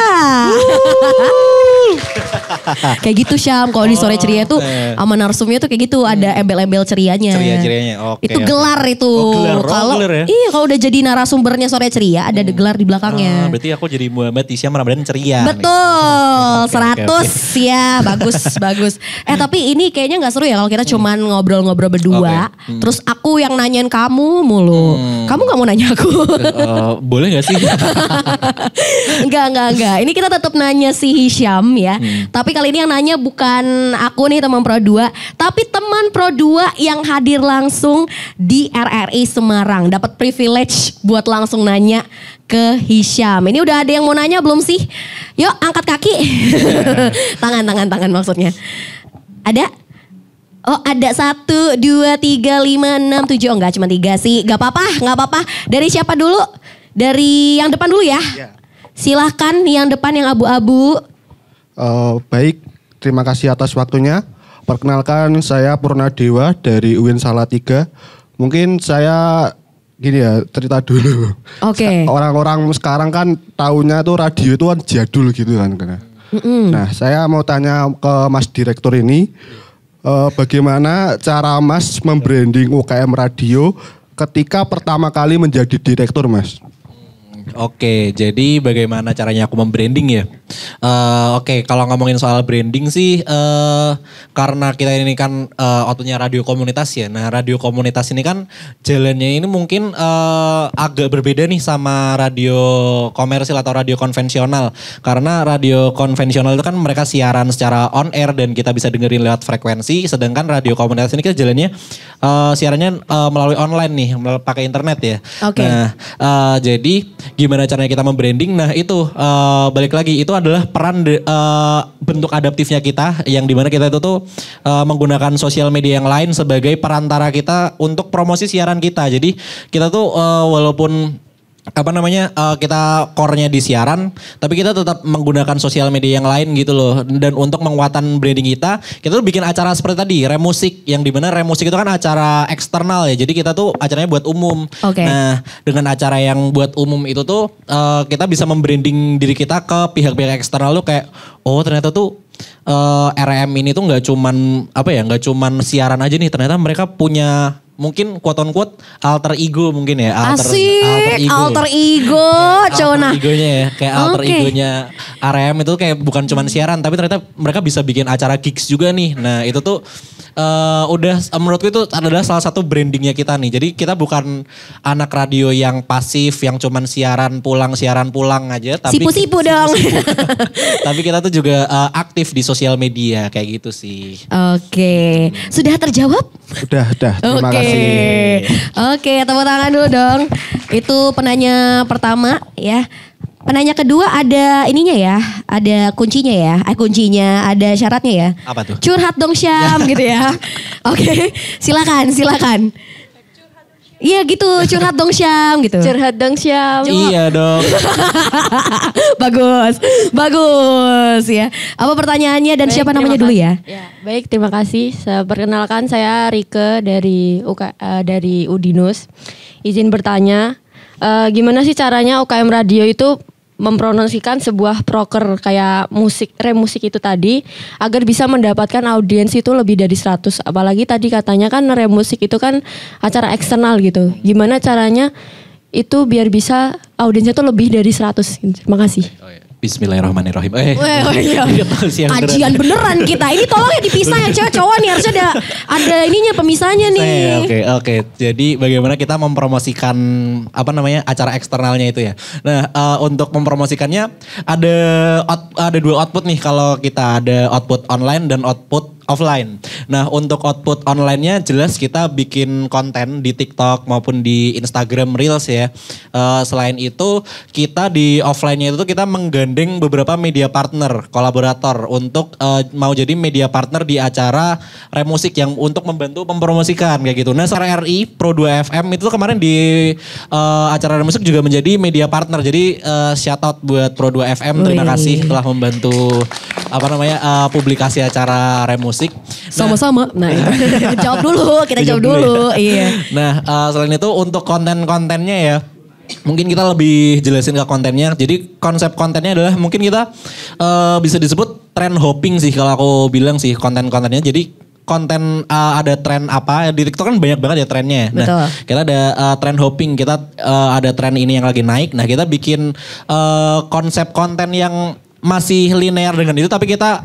Speaker 3: Kayak gitu Syam, kalau di Sore Ceria tuh sama narsumnya tuh kayak gitu, ada embel-embel cerianya.
Speaker 4: Ceria-cerianya, oke.
Speaker 3: Itu gelar itu. Kalau
Speaker 4: gelar ya?
Speaker 3: iya kalau udah jadi narasumbernya Sore Ceria ada gelar di belakangnya.
Speaker 4: Berarti aku jadi Muhammad Hisyam Ramadan Ceria.
Speaker 3: Betul, 100 ya, bagus. Tapi ini kayaknya nggak seru ya kalau kita cuman ngobrol-ngobrol berdua. Terus aku yang nanyain kamu mulu. Kamu nggak mau nanya aku?
Speaker 4: Boleh gak sih?
Speaker 3: Enggak. Ini kita tetap nanya si Hisyam ya. Tapi kali ini yang nanya bukan aku nih teman Pro 2, tapi teman Pro 2 yang hadir langsung di RRI Semarang. Dapat privilege buat langsung nanya ke Hisyam. Ini udah ada yang mau nanya belum sih? Yuk angkat kaki. Tangan maksudnya. Ada? Oh ada 1, 2, 3, 5, 6, 7. Oh enggak cuma 3 sih. Gak apa-apa. Dari siapa dulu? Dari yang depan dulu ya. Silahkan yang depan yang abu-abu.
Speaker 9: Baik, terima kasih atas waktunya. Perkenalkan saya Purna Dewa dari UIN Salatiga. Mungkin saya gini ya, cerita dulu.
Speaker 3: Oke.
Speaker 9: Orang-orang sekarang kan taunya tuh radio itu kan jadul gitu kan. Nah, saya mau tanya ke Mas Direktur ini, bagaimana cara Mas membranding UKM Radio ketika pertama kali menjadi direktur, Mas?
Speaker 4: Oke, jadi bagaimana caranya aku membranding ya? Oke, kalau ngomongin soal branding sih, karena kita ini kan outputnya radio komunitas ya. Nah, radio komunitas ini kan jalannya ini mungkin agak berbeda nih sama radio komersil atau radio konvensional. Karena radio konvensional itu kan mereka siaran secara on air dan kita bisa dengerin lewat frekuensi. Sedangkan radio komunitas ini kita jalannya siarannya melalui online nih, pakai internet ya.
Speaker 3: Oke.
Speaker 4: Nah, jadi gimana caranya kita membranding? Nah itu balik lagi itu adalah peran bentuk adaptifnya kita yang dimana kita itu tuh menggunakan sosial media yang lain sebagai perantara kita untuk promosi siaran kita. Jadi kita tuh walaupun kita core-nya di siaran, tapi kita tetap menggunakan sosial media yang lain gitu loh. Dan untuk menguatkan branding kita tuh bikin acara seperti tadi, Remusik, yang dimana Remusik itu kan acara eksternal ya. Jadi kita tuh acaranya buat umum.
Speaker 3: Oke.
Speaker 4: Nah, dengan acara yang buat umum itu tuh kita bisa membranding diri kita ke pihak-pihak eksternal tuh kayak, oh ternyata tuh RM ini tuh nggak cuman siaran aja nih, ternyata mereka punya mungkin quote on quote alter ego mungkin ya.
Speaker 3: Alter ego,
Speaker 4: Alter egonya ya. Kayak alter egonya RM itu kayak bukan cuman siaran, tapi ternyata mereka bisa bikin acara gigs juga nih. Nah itu tuh menurutku itu adalah salah satu brandingnya kita nih. Jadi kita bukan anak radio yang pasif, yang cuman siaran pulang aja. Tapi
Speaker 3: sipu-sipu dong.
Speaker 4: Tapi kita tuh juga aktif di sosial media kayak gitu sih.
Speaker 3: Oke. Sudah terjawab?
Speaker 9: Udah. Terima kasih.
Speaker 3: Oke, tepuk tangan dulu dong. Itu penanya pertama ya. Penanya kedua ada ininya ya, ada kuncinya ya. Kuncinya ada syaratnya ya.
Speaker 4: Apa tuh?
Speaker 3: Curhat dong Syam gitu ya. Oke, silakan. Iya gitu, curhat dong Syam gitu.
Speaker 10: Curhat dong Syam.
Speaker 4: Iya dong.
Speaker 3: Bagus ya. Apa pertanyaannya dan
Speaker 10: Baik,
Speaker 3: siapa namanya dulu ya?
Speaker 10: Baik, terima kasih. Perkenalkan saya Rike dari dari Udinus. Izin bertanya, gimana sih caranya UKM radio itu mempromosikan sebuah proker kayak Remusik itu tadi agar bisa mendapatkan audiens itu lebih dari 100. Apalagi tadi katanya kan Remusik itu kan acara eksternal gitu. Gimana caranya itu biar bisa audiensnya tuh lebih dari 100. Terima kasih.
Speaker 4: Bismillahirrahmanirrahim.
Speaker 3: Kajian beneran kita. Ini tolong ya dipisah yang cewek cowok nih, harusnya ada ininya pemisahnya nih.
Speaker 4: Oke. Jadi bagaimana kita mempromosikan acara eksternalnya itu ya. Nah, untuk mempromosikannya ada dua output nih kalau kita ada output online dan output offline. Nah, untuk output online-nya jelas kita bikin konten di TikTok maupun di Instagram Reels ya. Selain itu kita di offline-nya itu kita menggandeng beberapa media partner, kolaborator untuk mau jadi media partner di acara Remusik yang untuk membantu mempromosikan kayak gitu. Nah, secara RI Pro 2 FM itu kemarin di acara Remusik juga menjadi media partner. Jadi shout out buat Pro 2 FM, terima kasih telah membantu publikasi acara Remusik.
Speaker 3: Sama-sama. Nah, jawab dulu, kita jawab dulu. Iya.
Speaker 4: Nah, selain itu untuk konten-kontennya ya, mungkin kita lebih jelasin ke kontennya. Jadi konsep kontennya adalah mungkin kita bisa disebut trend hopping sih kalau aku bilang sih konten-kontennya. Jadi konten ada tren apa di TikTok kan banyak banget ya trennya. Nah,
Speaker 3: Betul.
Speaker 4: kita ada trend hopping, kita ada tren ini yang lagi naik. Nah, kita bikin konsep konten yang masih linear dengan itu, tapi kita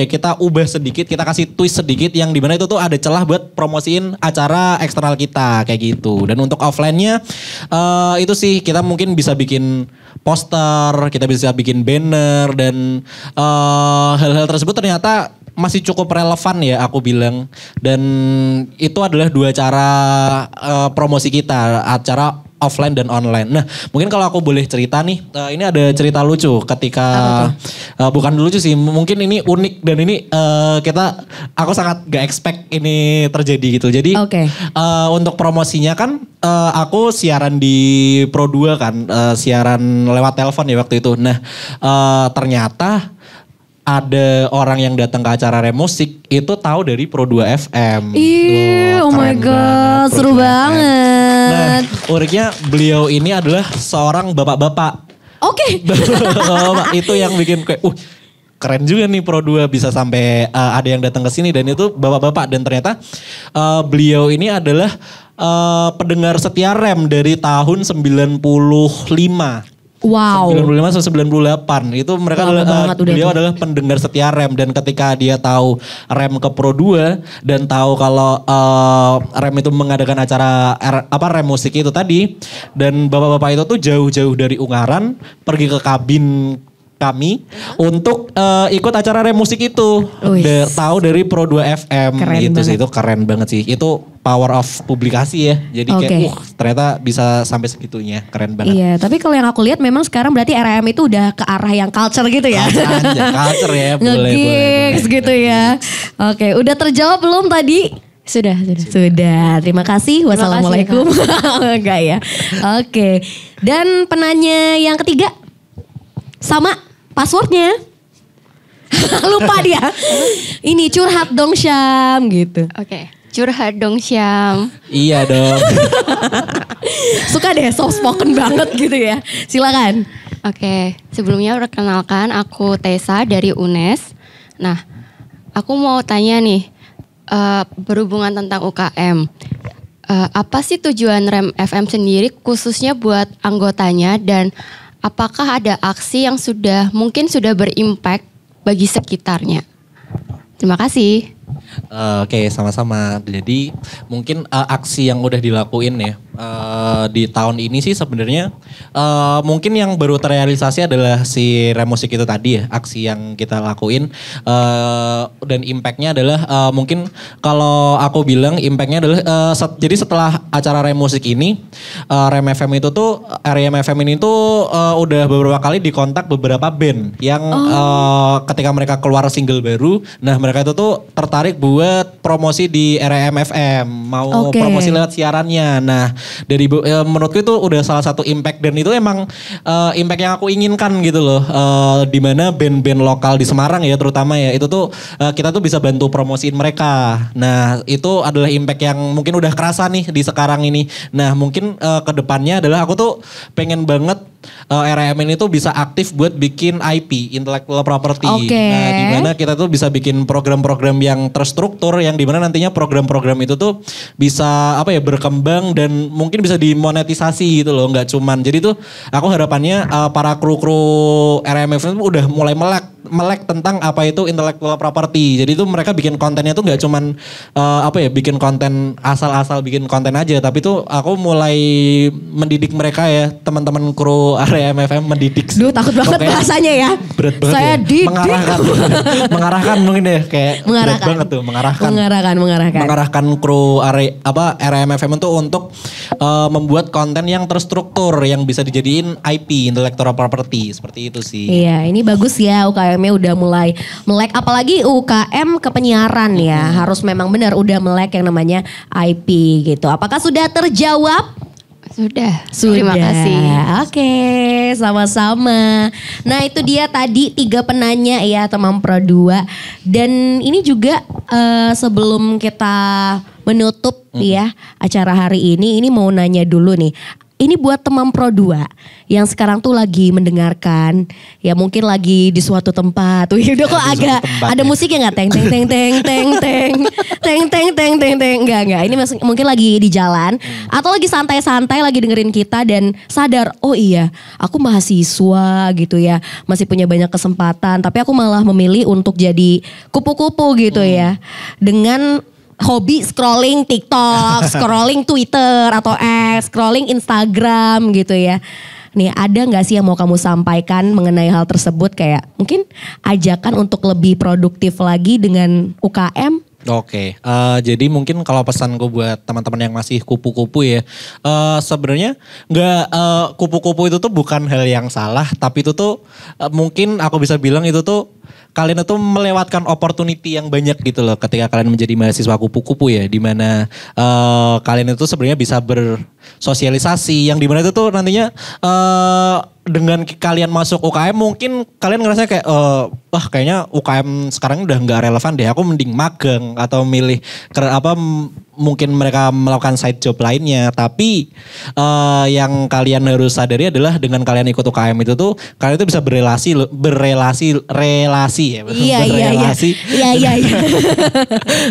Speaker 4: kita ubah sedikit, kita kasih twist sedikit yang dimana itu tuh ada celah buat promosiin acara eksternal kita kayak gitu. Dan untuk offline-nya itu sih kita mungkin bisa bikin poster, kita bisa bikin banner dan hal-hal tersebut ternyata masih cukup relevan ya aku bilang. Dan itu adalah dua cara promosi kita, acara offline dan online. Nah, mungkin kalau aku boleh cerita nih, ini ada cerita lucu ketika bukan lucu sih, mungkin ini unik dan ini aku sangat gak expect ini terjadi gitu. Jadi untuk promosinya kan aku siaran di Pro 2 kan, siaran lewat telepon ya waktu itu. Nah, ternyata ada orang yang datang ke acara Remusik itu tahu dari Pro 2 FM.
Speaker 3: Oh my god, seru banget.
Speaker 4: Nah, uniknya beliau ini adalah seorang bapak-bapak.
Speaker 3: Oke.
Speaker 4: Bapak itu yang bikin kayak, keren juga nih Pro 2 bisa sampai ada yang datang ke sini dan itu bapak-bapak. Dan ternyata beliau ini adalah pendengar setia Rem dari tahun 95.
Speaker 3: Wow.
Speaker 4: 95 sampai 98 itu mereka beliau adalah pendengar setia Rem, dan ketika dia tahu Rem ke Pro 2 dan tahu kalau Rem itu mengadakan acara Remusik itu tadi, dan bapak-bapak itu tuh jauh-jauh dari Ungaran pergi ke kabin kami untuk ikut acara Remusik itu. Tahu dari Pro 2 FM gitu sih, itu keren banget sih. Itu power of publikasi ya. Jadi kayak ternyata bisa sampai segitunya, keren banget.
Speaker 3: Iya, tapi kalau yang aku lihat memang sekarang berarti RM itu udah ke arah yang culture gitu ya.
Speaker 4: Culture ya, boleh.
Speaker 3: Gitu ya. Oke, udah terjawab belum tadi?
Speaker 10: Sudah.
Speaker 3: Terima kasih. Wassalamualaikum. Enggak ya. Oke. Dan penanya yang ketiga sama passwordnya. Lupa dia. Ini curhat dong Syam gitu.
Speaker 10: Oke. Curhat dong Syam.
Speaker 4: Iya dong.
Speaker 3: Suka deh soft spoken banget gitu ya. Silakan.
Speaker 10: Oke, sebelumnya perkenalkan aku Tessa dari UNES. Nah, aku mau tanya nih, berhubungan tentang UKM. Apa sih tujuan Rem FM sendiri khususnya buat anggotanya, dan apakah ada aksi yang mungkin sudah berimpact bagi sekitarnya? Terima kasih.
Speaker 4: Oke, sama-sama. Jadi mungkin aksi yang udah dilakuin ya di tahun ini sih sebenarnya mungkin yang baru terrealisasi adalah si Remusik itu tadi ya, aksi yang kita lakuin dan impactnya adalah mungkin kalau aku bilang impactnya adalah jadi setelah acara Remusik ini Rem FM itu tuh REM FM ini tuh udah beberapa kali dikontak beberapa band yang ketika mereka keluar single baru, nah mereka itu tuh tertarik buat promosi di REM FM, mau promosi lewat siarannya. Nah, dari menurutku itu udah salah satu impact, dan itu emang impact yang aku inginkan gitu loh. Di mana band-band lokal di Semarang ya terutama ya, itu tuh kita tuh bisa bantu promosiin mereka. Nah, itu adalah impact yang mungkin udah kerasa nih di sekarang ini. Nah, mungkin kedepannya adalah aku tuh pengen banget REM ini tuh bisa aktif buat bikin IP, intellectual property. Nah, di mana kita tuh bisa bikin program-program yang terstruktur, yang dimana nantinya program-program itu tuh bisa berkembang dan mungkin bisa dimonetisasi gitu loh, nggak cuman. Jadi tuh aku harapannya para kru RMF itu udah mulai melek tentang apa itu intellectual property. Jadi tuh mereka bikin kontennya tuh nggak cuman bikin konten asal-asal bikin konten aja, tapi tuh aku mulai mendidik mereka ya, teman-teman kru RMFM mendidik.
Speaker 3: Duh, takut banget bahasanya ya.
Speaker 4: Berat banget.
Speaker 3: Saya
Speaker 4: ya. Mengarahkan mungkin deh, kayak berat banget tuh, mengarahkan kru RMFM itu untuk membuat konten yang terstruktur yang bisa dijadiin IP, intellectual property, seperti itu sih.
Speaker 3: Iya, ini bagus ya UKM-nya udah mulai melek, apalagi UKM kepenyiaran ya, harus memang benar udah melek yang namanya IP gitu. Apakah sudah terjawab?
Speaker 10: Sudah. Terima kasih.
Speaker 3: Oke, sama-sama. Nah, itu dia tadi 3 penanya ya teman Pro 2. Dan ini juga sebelum kita menutup ya acara hari ini mau nanya dulu nih. ini buat teman Pro 2 yang sekarang tuh lagi mendengarkan, ya mungkin lagi di suatu tempat. Wih, udah kok agak ada musiknya nggak? Teng teng teng teng teng teng teng teng teng teng teng. Enggak. Ini mungkin lagi di jalan atau lagi santai-santai lagi dengerin kita dan sadar, oh iya, aku mahasiswa gitu ya, masih punya banyak kesempatan, tapi aku malah memilih untuk jadi kupu-kupu gitu ya. Dengan hobi scrolling TikTok, scrolling Twitter atau X, scrolling Instagram gitu ya. Nih ada gak sih yang mau kamu sampaikan mengenai hal tersebut, kayak mungkin ajakan untuk lebih produktif lagi dengan UKM?
Speaker 4: Oke, jadi mungkin kalau pesanku buat teman-teman yang masih kupu-kupu ya, sebenarnya nggak kupu-kupu itu tuh bukan hal yang salah, tapi itu tuh mungkin aku bisa bilang itu tuh kalian itu melewatkan opportunity yang banyak gitu loh ketika kalian menjadi mahasiswa kupu-kupu ya, dimana kalian itu sebenarnya bisa bersosialisasi yang dimana itu tuh nantinya dengan kalian masuk UKM mungkin kalian ngerasa kayak wah kayaknya UKM sekarang udah nggak relevan deh, aku mending magang atau milih mungkin mereka melakukan side job lainnya. Tapi yang kalian harus sadari adalah dengan kalian ikut UKM itu tuh kalian itu bisa berrelasi ya,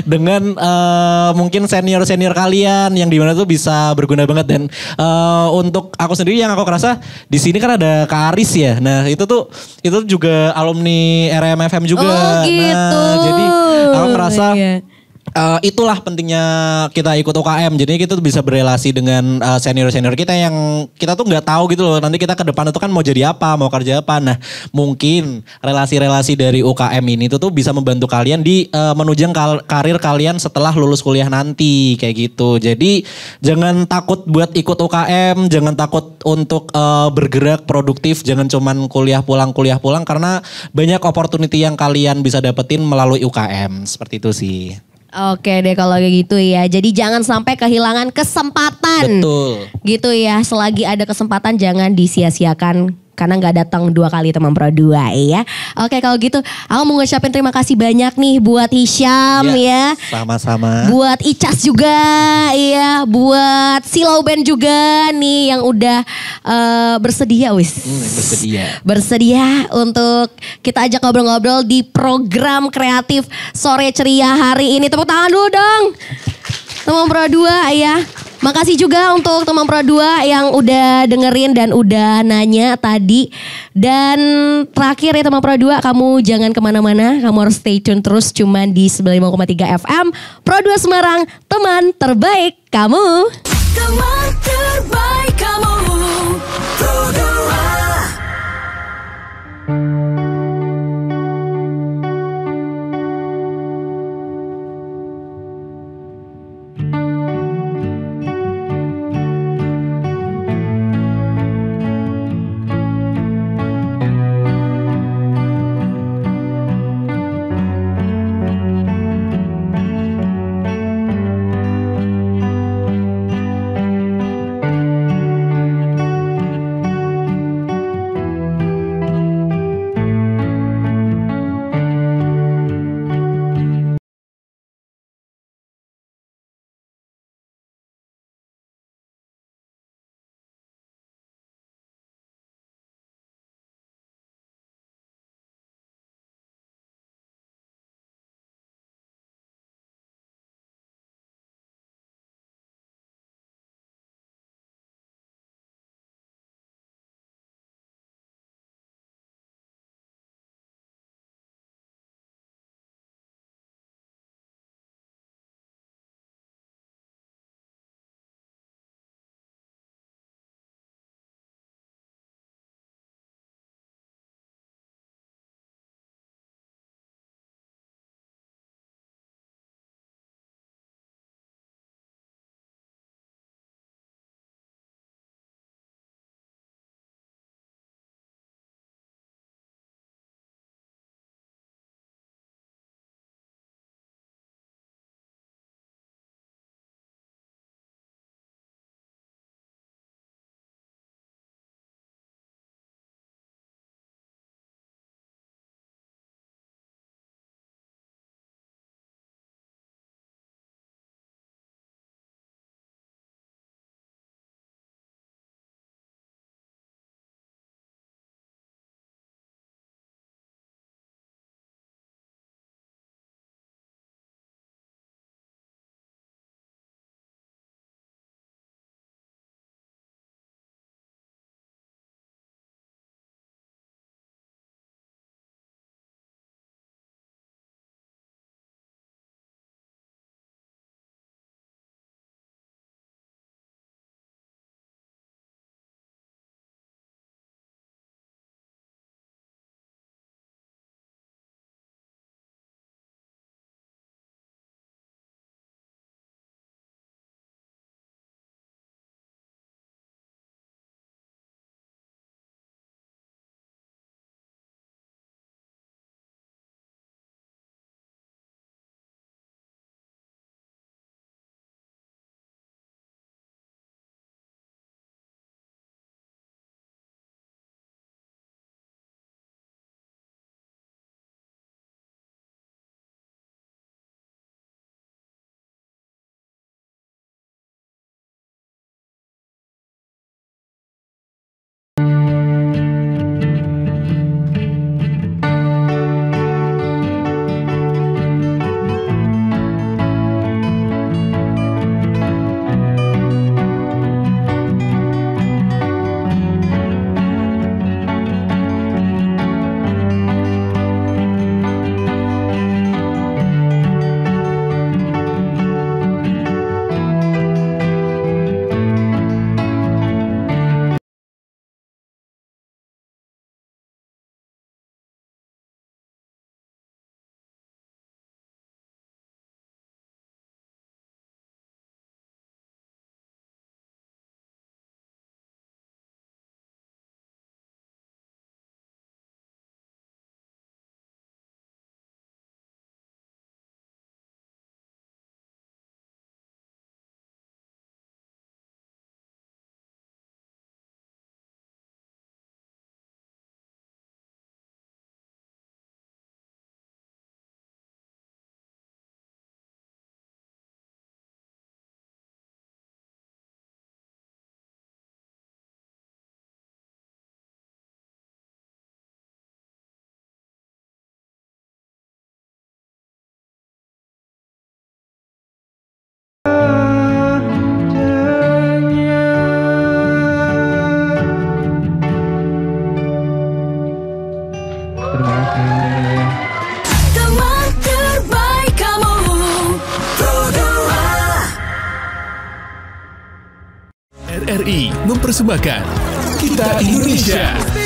Speaker 4: dengan mungkin senior kalian yang dimana tuh bisa berguna banget. Dan untuk aku sendiri yang aku kerasa di sini kan ada Kak Aris ya. Nah itu juga alumni RMFM juga.
Speaker 3: Oh gitu.
Speaker 4: Nah jadi aku merasa itulah pentingnya kita ikut UKM. Jadi kita tuh bisa berelasi dengan senior-senior kita yang kita tuh nggak tahu gitu loh. Nanti kita ke depan itu kan mau jadi apa, mau kerja apa. Nah mungkin relasi-relasi dari UKM ini tuh bisa membantu kalian di menunjang karir kalian setelah lulus kuliah nanti kayak gitu. Jadi jangan takut buat ikut UKM, jangan takut untuk bergerak produktif, jangan cuman kuliah pulang karena banyak opportunity yang kalian bisa dapetin melalui UKM. Seperti itu sih.
Speaker 3: Oke deh kalau kayak gitu ya. Jadi jangan sampai kehilangan kesempatan.
Speaker 4: Betul.
Speaker 3: Gitu ya. Selagi ada kesempatan jangan disia-siakan. Karena gak datang 2 kali teman Pro 2 ya. Oke kalau gitu aku mau ngucapin terima kasih banyak nih buat Hisham ya.
Speaker 4: Sama-sama.
Speaker 3: Buat Icas juga ya. Buat Silau Band juga nih yang udah bersedia wis. Bersedia untuk kita ajak ngobrol-ngobrol di program kreatif Sore Ceria hari ini. Tepuk tangan dulu dong. Teman Pro 2 ya. Makasih juga untuk teman Pro 2 yang udah dengerin dan udah nanya tadi. Dan terakhir ya teman Pro 2, kamu jangan kemana-mana. Kamu harus stay tune terus cuman di 95,3 FM. Pro 2 Semarang, teman terbaik kamu.
Speaker 5: Teman terbaik kamu. Pro 2.
Speaker 7: Terima kasih.
Speaker 5: Teman terbaik kamu Pro 2.
Speaker 1: RRI mempersembahkan Kita Indonesia.